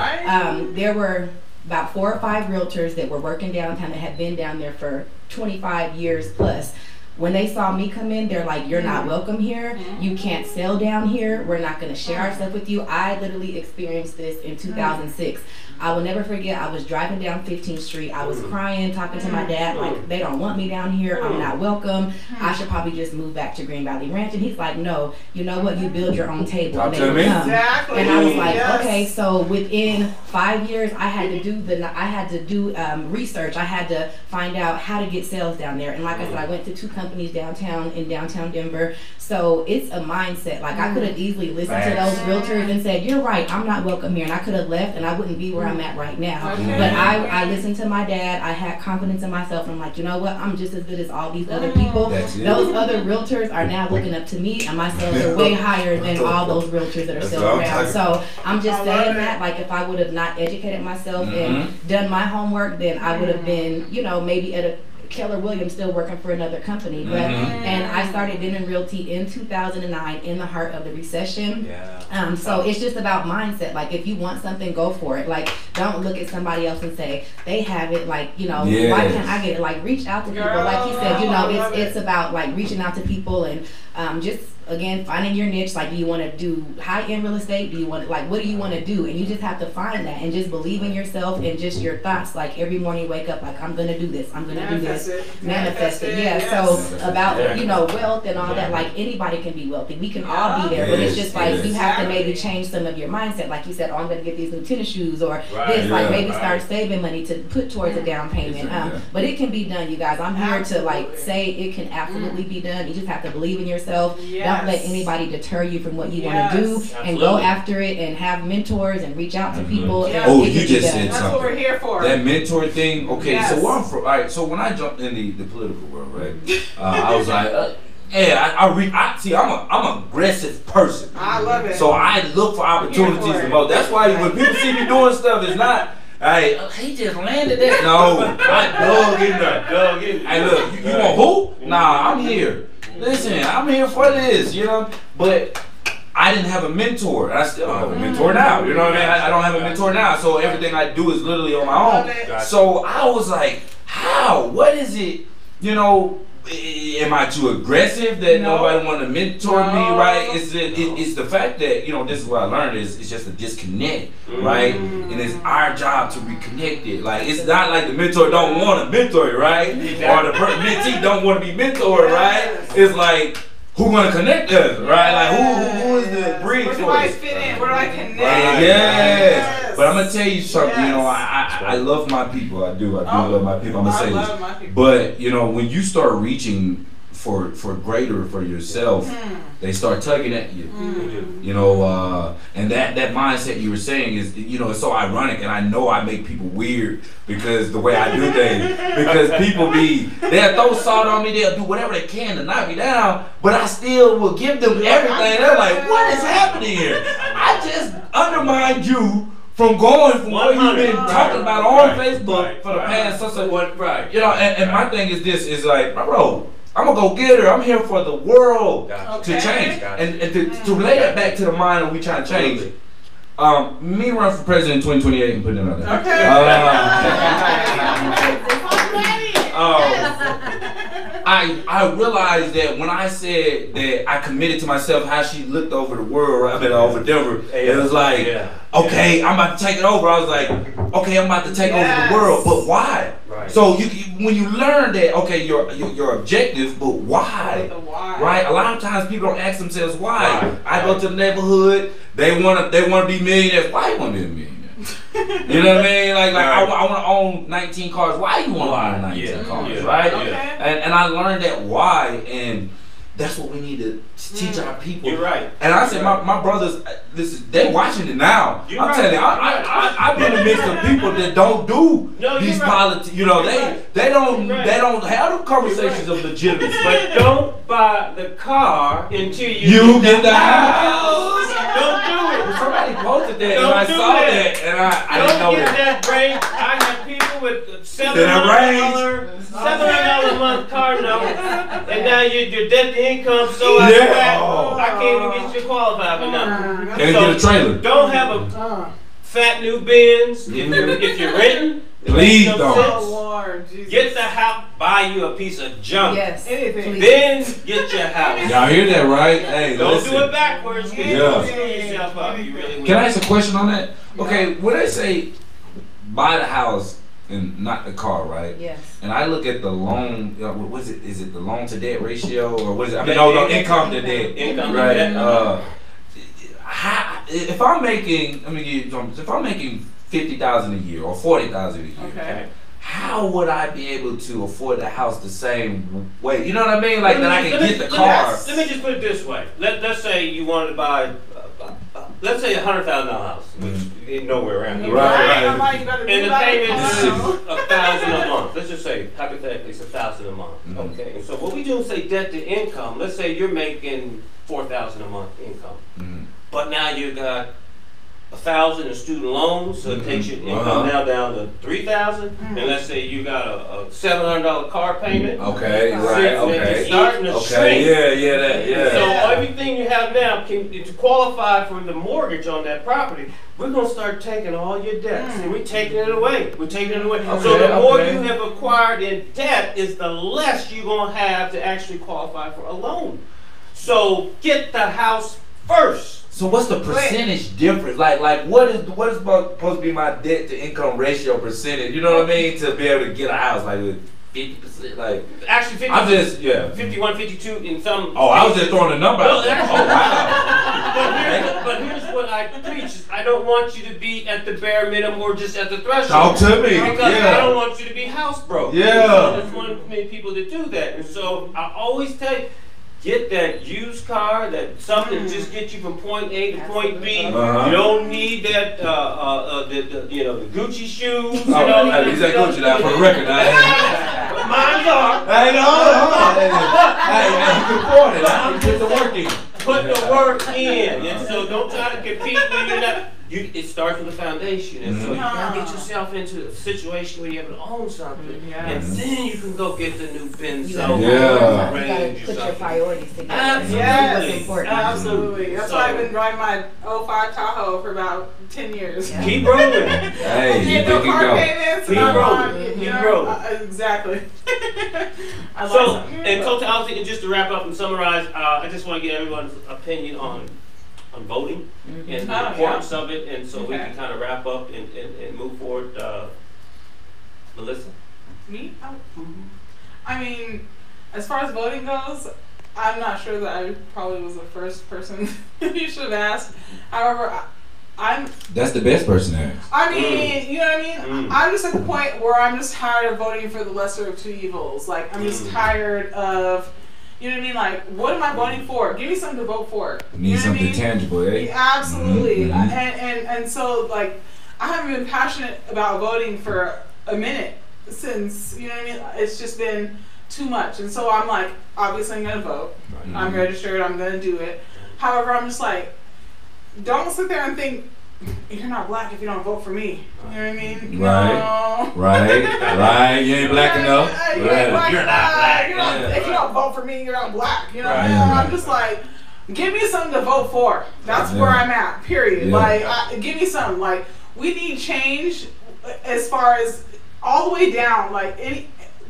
There were about 4 or 5 realtors that were working downtown that had been down there for 25 years plus. When they saw me come in, they're like, you're not welcome here. You can't sell down here. We're not going to share our stuff with you. I literally experienced this in 2006. I will never forget, I was driving down 15th Street. I was crying, talking to my dad, like, they don't want me down here. I'm not welcome. I should probably just move back to Green Valley Ranch. And he's like, no, you know what? You build your own table. And they will come.
Exactly.
And I was like, okay. So within 5 years, I had to do research. I had to find out how to get sales down there. And like I said, I went to 2 companies downtown in downtown Denver. So it's a mindset. Like I could have easily listened to those realtors and said, you're right, I'm not welcome here. And I could have left and I wouldn't be where I'm at right now. But I listened to my dad. I had confidence in myself. And I'm like, you know what? I'm just as good as all these other people. Those other realtors are now looking up to me, and my sales are way higher than all those realtors that are still around. So I'm just saying that, like, if I would have not educated myself and done my homework, then I would have been, you know, maybe at a Keller Williams still working for another company. But and I started Denton Realty in 2009 in the heart of the recession. So it's just about mindset. Like if you want something, go for it. Like don't look at somebody else and say they have it. Like, you know, why can't I get it? Like reach out to people. Like he said, you know, it's about like reaching out to people and just again finding your niche. Like, do you want to do high-end real estate? Do you want, like, what do you want to do? And you just have to find that and just believe in yourself and just your thoughts. Like every morning you wake up like, I'm gonna do this, I'm gonna do this, manifest it. So about, you know, wealth and all that, like anybody can be wealthy, we can all be there, but it's just like you have to maybe change some of your mindset. Like you said, oh, I'm gonna get these new tennis shoes or this, like maybe start saving money to put towards a down payment. But it can be done, you guys. I'm here to like say it can absolutely be done. You just have to believe in yourself. Don't let anybody deter you from what you want to do, and go after it and have mentors and reach out to people.
Oh, you just said something.
That's what we're here for.
That mentor thing. Okay, so where I'm from, all right, so when I jumped in the political world, right, I was like, see, I'm an aggressive person.
I love it.
So I look for opportunities the most. That's why when people see me doing stuff, it's not, hey, he just landed that. No, I dug in there. Hey, look, you want who? Nah, I'm here. Listen, I'm here for this, you know, but I didn't have a mentor. I still don't have a mentor now, you know what I mean? I don't have a mentor now, so everything I do is literally on my own. So I was like, how? What is it, you know, am I too aggressive that nobody want to mentor me, right? It's the fact that, you know, this is what I learned is it's just a disconnect, right? And it's our job to reconnect it. Like, it's not like the mentor don't want to mentor you, right? Or the mentee don't want to be mentored, right? It's like, who gonna connect us, right? Like, who is the bridge for us?
Where do I fit in? Where do I connect?
Yes. But I'm gonna tell you something, you know, I love my people. I do love my people. I'm gonna say this. But, you know, when you start reaching for greater for yourself, they start tugging at you. You know, and that mindset you were saying is, you know, it's so ironic, and I know I make people weird because the way I do things, because people they'll throw salt on me, they'll do whatever they can to knock me down, but I still will give them everything. They're like, what is happening here? I just undermined you from going from what you've been talking about on Facebook for the past you know, and my thing is this, is like, bro, I'm gonna go get her. I'm here for the world to change. And to relay that back to the mind that we trying to change. Me run for president in 2028 and put it on there. I realized that when I said that I committed to myself, how she looked over the world, I mean over Denver, it was like, okay, I'm about to take it over. I was like, okay, I'm about to take over the world, but why?
Right.
So when you learn that, okay, your objective, but why? Right? A lot of times people don't ask themselves why.
Right.
I go to the neighborhood, they wanna be millionaires. Why you wanna be a millionaire? You know what I mean? Like I want to own 19 cars. Why you want to own 19 cars? Right?
Okay.
And I learned that why, and that's what we need to teach our people.
You're right.
And I said, my brothers, they watching it now. I'm telling you, I've been in the midst of people that don't do these politics. You know, they don't have the conversations of legitimacy.
But don't buy the car until
you get the house.
Don't do it.
Somebody posted that,
Don't
and I
do
saw
that.
that, and I didn't know
Don't get
that.
that range. I have people with $700 a month car note, and now your debt to income so out of whack, I can't even get you qualified for nothing.
Can't get a trailer.
Don't have a fat new Benz if you're renting.
Please don't.
Oh, Lord, Jesus.
Get the house, buy you a piece of junk.
Yes.
Anything.
Then get your house.
Y'all hear that, right? Hey,
Don't
listen.
do it backwards.
Yeah.
Screw yourself up. You really will.
Can I ask a question on that? Okay, when they say buy the house and not the car, right?
Yes.
And I look at the loan, what is it? Is it the loan to debt ratio, or what is it? I mean, no, income to debt.
Income to
right?
debt.
If I'm making, let me give you some. If I'm making $50,000 a year or $40,000 a year,
Okay.
how would I be able to afford the house the same way? You know what I mean? Like that I can get the car.
Let me just put it this way. Let's say you wanted to buy, let's say $100,000 house, which is nowhere around here.
Right.
I'm like, you gotta do
And the
that.
payment is
City.
$1,000 a month. Let's just say hypothetically it's $1,000 a month. Okay. And so what we do is say debt to income. Let's say you're making $4,000 a month income, but now you got $1,000 in student loans, so it takes your income now down to $3,000. And let's say you got a $700 car payment.
Okay, right, okay.
It's starting to shrink.
Okay,
So everything you have now, to qualify for the mortgage on that property, we're gonna start taking all your debts, and we're taking it away. We're taking it away. So the more you have acquired in debt, is the less you're gonna have to actually qualify for a loan. So get the house first.
So what's the percentage difference? Like what is supposed to be my debt to income ratio percentage? You know what I mean? To be able to get a house, like 50%, like
actually 50.
I'm just
51, 52 in some.
Oh, I was just throwing a number out there. Oh
wow. But here's what I preach: is I don't want you to be at the bare minimum or just at the threshold.
Talk to me.
Because I don't want you to be house broke.
Yeah.
There's one many people that do that, and so I always tell you. Get that used car, that something that just gets you from point A to point B. You don't need that, the Gucci shoes.
He's at Gucci now for the record.
Mine's are.
I know. Hey, you can afford it. I can put the work in.
Put the work in, and so don't try to compete when you're not. It starts with a foundation, and so you gotta get yourself into a situation where you have to own something, and then you can go get the new Benz.
You gotta put your priorities together.
Absolutely.
What's important.
Absolutely. That's why I've been driving my 05 Tahoe for about 10 years.
Yeah.
Keep rolling.
Hey, you
no
think you
car
go?
payments.
Keep rolling. Keep rolling.
Exactly.
So, in totality, and just to wrap up and summarize, I just want to get everyone's opinion on voting and the importance of it, and so we can kind of wrap up and move forward. Melissa?
Me? I mean, as far as voting goes, I'm not sure that I probably was the first person you should have asked. However,
That's the best person to ask.
I mean, you know what I mean? I'm just at the point where I'm just tired of voting for the lesser of two evils. Like, I'm just tired of, you know what I mean? Like, what am I voting for? Give me something to vote for.
You need something tangible, eh?
Yeah, absolutely. And so, like, I haven't been passionate about voting for a minute since, you know what I mean? It's just been too much. And so I'm like, obviously I'm going to vote. I'm registered. I'm going to do it. However, I'm just like, don't sit there and think, you're not black if you don't vote for me. You know what I mean?
Right.
No.
Right. You ain't black enough.
You're not black. If you don't vote for me, you're not black. You know what I mean? I'm just like, give me something to vote for. That's where I'm at, period. Like, give me something. Like, we need change as far as all the way down. Like,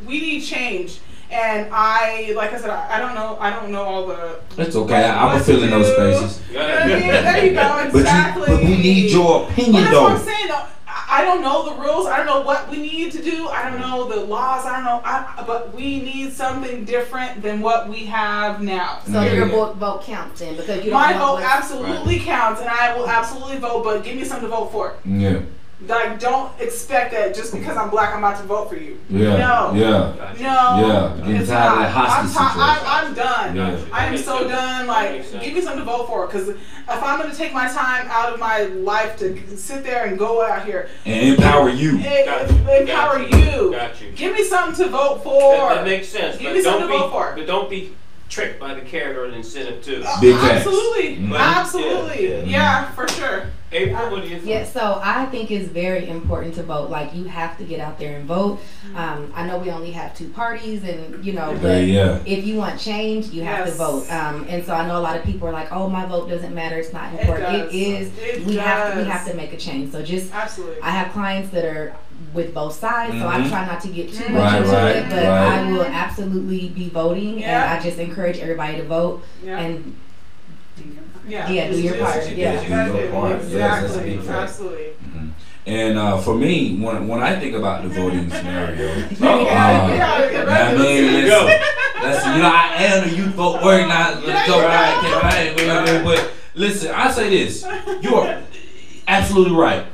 we need change. And like I said, I don't know all the.
That's okay. I'm filling those spaces.
You know what I mean? There you go. Exactly.
But we need your opinion,
that's
though.
what I'm saying. Though, I don't know the rules. I don't know what we need to do. I don't know the laws. I don't know. But we need something different than what we have now.
So your vote counts then, because you don't
My
know
vote absolutely counts, and I will absolutely vote. But give me something to vote for.
Yeah.
Like, don't expect that just because I'm black, I'm about to vote for you.
Yeah.
No.
Yeah.
No.
Yeah. Getting
It's
tired of
not.
that hostage situation.
I'm done.
Yeah.
I am so done. Like, give me something to vote for. Because if I'm going to take my time out of my life to sit there and go out here
and empower you.
Empower you.
Got you.
Give me something to vote for.
That makes sense.
Give me something to vote for.
But don't be tricked by the carrot or the incentive too.
Big facts.
Absolutely.
Mhm.
Absolutely. Yeah, for sure.
April, what do you think?
Yeah, so I think it's very important to vote. Like, you have to get out there and vote. I know we only have 2 parties, and you know, but if you want change, you have to vote. And so I know a lot of people are like, "Oh, my vote doesn't matter. It's not important." It is. We have to make a change. So just
absolutely.
I have clients that are with both sides, so I try not to get too
Right,
much into
right,
it, but
right.
I will absolutely be voting, and I just encourage everybody to vote and. Yeah, do your part. Yeah,
exactly. Absolutely.
Mm-hmm. And for me, when I think about the voting scenario, I mean, listen, you know, I am a youth vote organizer, but listen, I say this: you are absolutely right.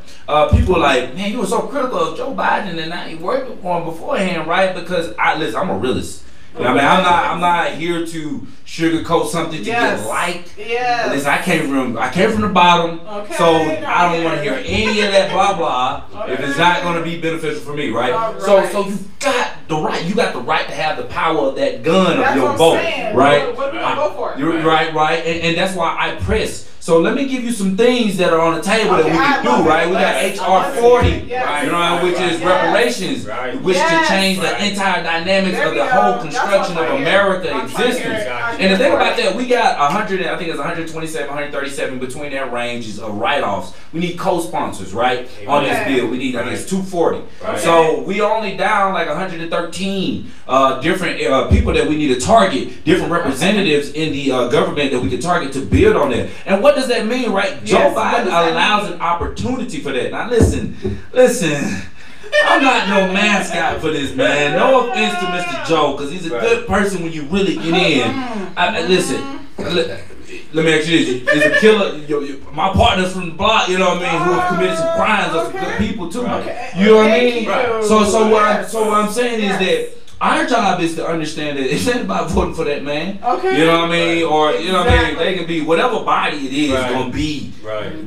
People are like, man, you were so critical of Joe Biden, and now you worked for him beforehand, right? Because listen, I'm a realist. I mean, I'm not here to sugarcoat something to get liked.
Yes.
Listen, I came from the bottom, so I don't want to hear any of that blah blah if it's not going to be beneficial for me, right? So you got the right. You got the right to have the power of that gun of your vote, right?
What do I vote for?
You're right, and that's why I press. So let me give you some things that are on the table that we can do, right? We got HR 40, you know, which is reparations, which to change the entire dynamics of the whole construction of America existence. And the thing about that, we got 100, I think it's 127, 137 between that ranges of write-offs. We need co-sponsors, right, on this bill. We need, I think it's 240. So we only down like 113 different people that we need to target, different representatives in the government that we can target to build on that. And what does that mean, right? Joe Biden allows an opportunity for that. Now listen, I'm not no mascot for this, man. No offense to Mr. Joe, because he's a good person when you really get in. Listen, let me ask you this. Is a killer, my partners from the block, you know what I mean, who have committed some crimes, are some good people too. You know what I mean? So what I'm saying is that our job is to understand that it's not about voting for that man. You know what I mean? Or, you know what I mean? They can be whatever body it is going to be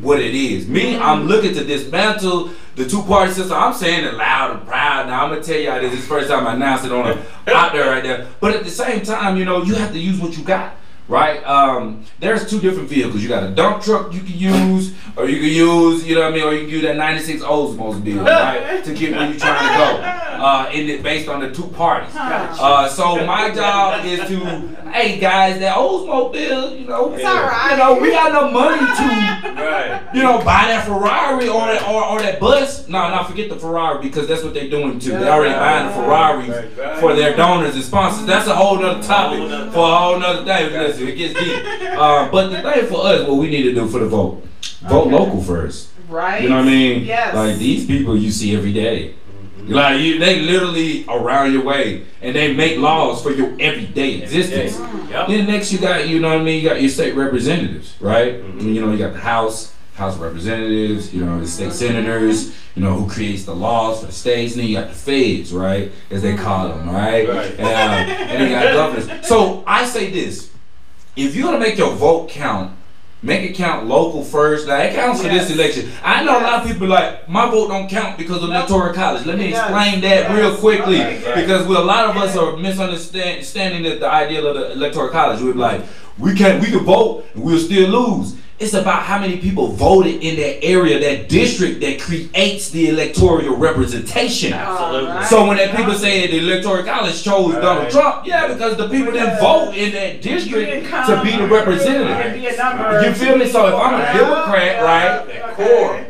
what it is. Me, I'm looking to dismantle the 2-party system. I'm saying it loud and proud. Now, I'm going to tell y'all this is the first time I announced it out there right there. But at the same time, you know, you have to use what you got. Right? There's 2 different vehicles. You got a dump truck you can use, or you can use, you know what I mean, or you can use that 96 Oldsmobile, right, to get where you're trying to go, based on the 2 parties. So my job is to, hey guys, that Oldsmobile, you know, it's alright. You know, we got no money to, you know, buy that Ferrari or that bus. No, forget the Ferrari, because that's what they're doing too. They're already buying the Ferraris for their donors and sponsors. That's a whole nother topic for a whole nother day. It gets deep. But the thing for us, what we need to do for the vote local first.
Right.
You know what I mean?
Yes.
Like these people you see every day. Like they literally around your way, and they make laws for your everyday existence. Then next you got, you know what I mean, you got your state representatives, right? You know, you got the House of Representatives, you know, the state senators, you know, who creates the laws for the states, and then you got the feds, right, as they call them, right? And you got governors. So I say this: if you're gonna make your vote count, make it count local first. Now it counts for this election. I know a lot of people like, my vote don't count because of electoral college. Let me explain that real quickly, because a lot of us are misunderstanding the idea of the electoral college. We're like, we can vote and we'll still lose. It's about how many people voted in that area, that district that creates the electoral representation.
Absolutely.
So when that people say the electoral college chose Donald Trump, because the people didn't vote in that district to be the representative. You feel me? So if I'm a Democrat,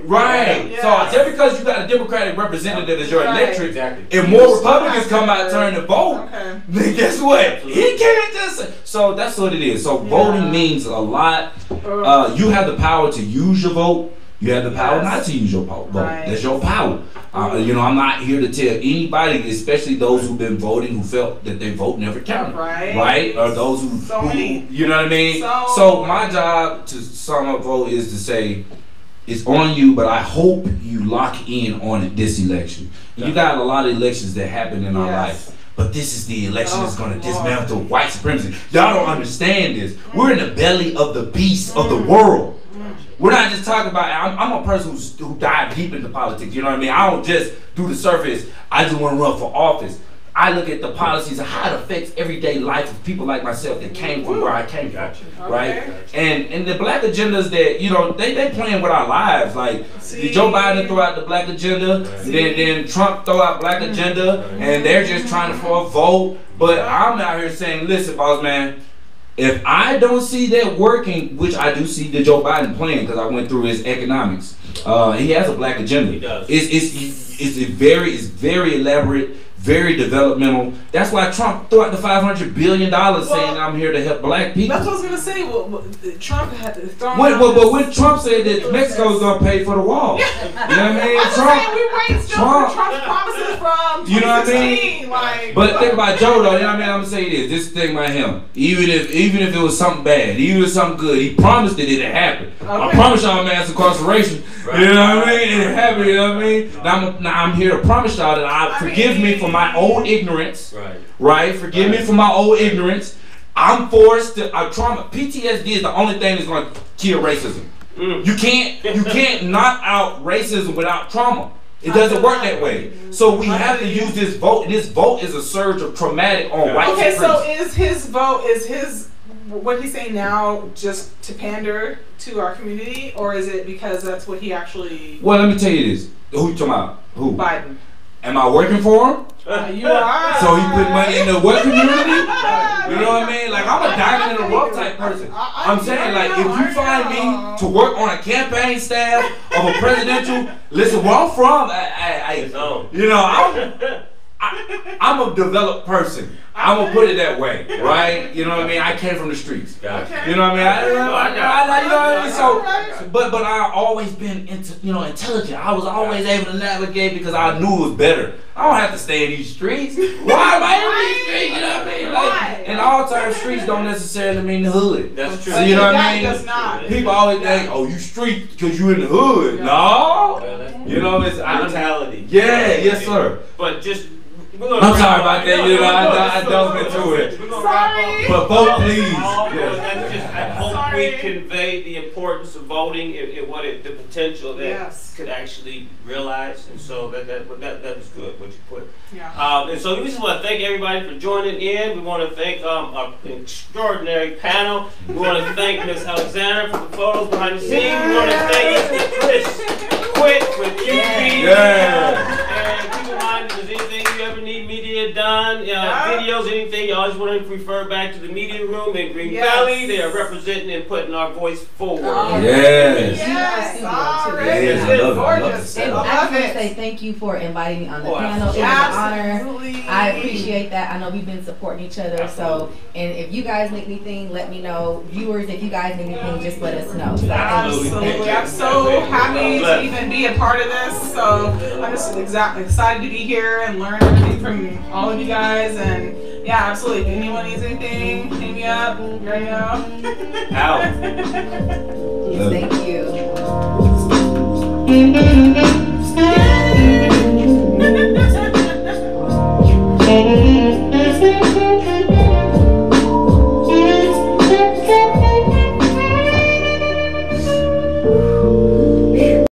right? So just because you got a Democratic representative as your electorate, if more Republicans come out and turn to vote, then guess what? He can't just. So that's what it is. So voting means a lot. You have the power to use your vote You have the power not to use your vote.
Right.
That's your power. You know, I'm not here to tell anybody, especially those who've been voting, who felt that their vote never counted. Right? Or those who, you know what I mean? So my job to sum up vote is to say, it's on you, but I hope you lock in on this election. You got a lot of elections that happen in our life. But this is the election that's going to dismantle white supremacy. Y'all don't understand this. We're in the belly of the beast of the world. We're not just talking about, I'm a person who dive deep into politics, you know what I mean? I don't just do the surface, I just want to run for office. I look at the policies and how it affects everyday life of people like myself that came from where I came from, right? And the black agendas that, you know, they playing with our lives. Like, Joe Biden throw out the black agenda, then Trump throw out black agenda, and they're just trying for a vote. But I'm out here saying, listen, boss man, if I don't see that working, which I do see the Joe Biden plan, because I went through his economics, he has a black agenda.
He does.
It's very elaborate, very developmental. That's why Trump threw out the $500 billion saying I'm here to help black people.
That's what I was gonna say. Well, Trump had thrown
but when Trump said that Mexico's gonna pay for the wall, you know what I mean?
We raised Trump's promises from 2016.
You know what I mean?
Like,
but think about Joe though. You know what I mean? I'm gonna say this. This thing about him. Even if it was something bad, even if it was something good, he promised that it'd happen. I promise y'all, mass incarceration. Right. You know what I mean? It happened. You know what I mean? Now I'm here to promise y'all that forgive me for my own ignorance. Right? Forgive me for my own ignorance. I'm forced to trauma. PTSD is the only thing that's going to kill racism. You can't knock out racism without trauma. It doesn't work that way. So we have to use this vote. And this vote is a surge of traumatic on white supremacy.
Okay, so is his vote, what he's saying now, just to pander to our community, or is it because that's what he actually?
Well, let me tell you this. Who you talking about? Who?
Biden.
Am I working for him?
You are.
So he put money in the what community? You know what I mean? Like, I'm a diamond in the rough type person. I'm saying, like, if you find me to work on a campaign staff of a presidential, listen, where I'm from, I'm a developed person. I'm gonna put it that way, right? You know what I mean? I came from the streets.
Gotcha.
You know what I mean? So, but I've always been intelligent. I was always able to navigate because I knew it was better. I don't have to stay in these streets. Why am I in these streets? You know what I mean? Like, and all time streets don't necessarily mean the hood.
That's true.
So, you know what I mean?
Does not.
People always think, oh, you street because you in the hood. No. You know, it's
mentality.
Yeah, yes, sir.
But just.
I'm sorry about that, you know, I dove into it.
Sorry.
But vote, please.
I hope we convey the importance of voting and the potential that could actually realize. And so that was good, what you put.
Yeah.
And so we just want to thank everybody for joining in. We want to thank our extraordinary panel. We want to thank Ms. Alexander for the photos behind the scenes. We want to thank Mr. Chris Quick with QB. And keep in mind, if there's anything you ever need media done, videos, anything, you always want to refer back to the media room in Green Valley. They are representing and putting our voice forward.
Yes.
Gorgeous. And I just want to say thank you for inviting me on the panel. It was an honor. I appreciate that. I know we've been supporting each other. So, and if you guys need anything, let me know. Viewers, if you guys need anything, just let us know. So
absolutely. I'm so happy to even be a part of this. So I'm just excited to be here and learn everything from all of you guys. And yeah, absolutely. If anyone needs anything, hit me up. You already know.
Out.
Thank you.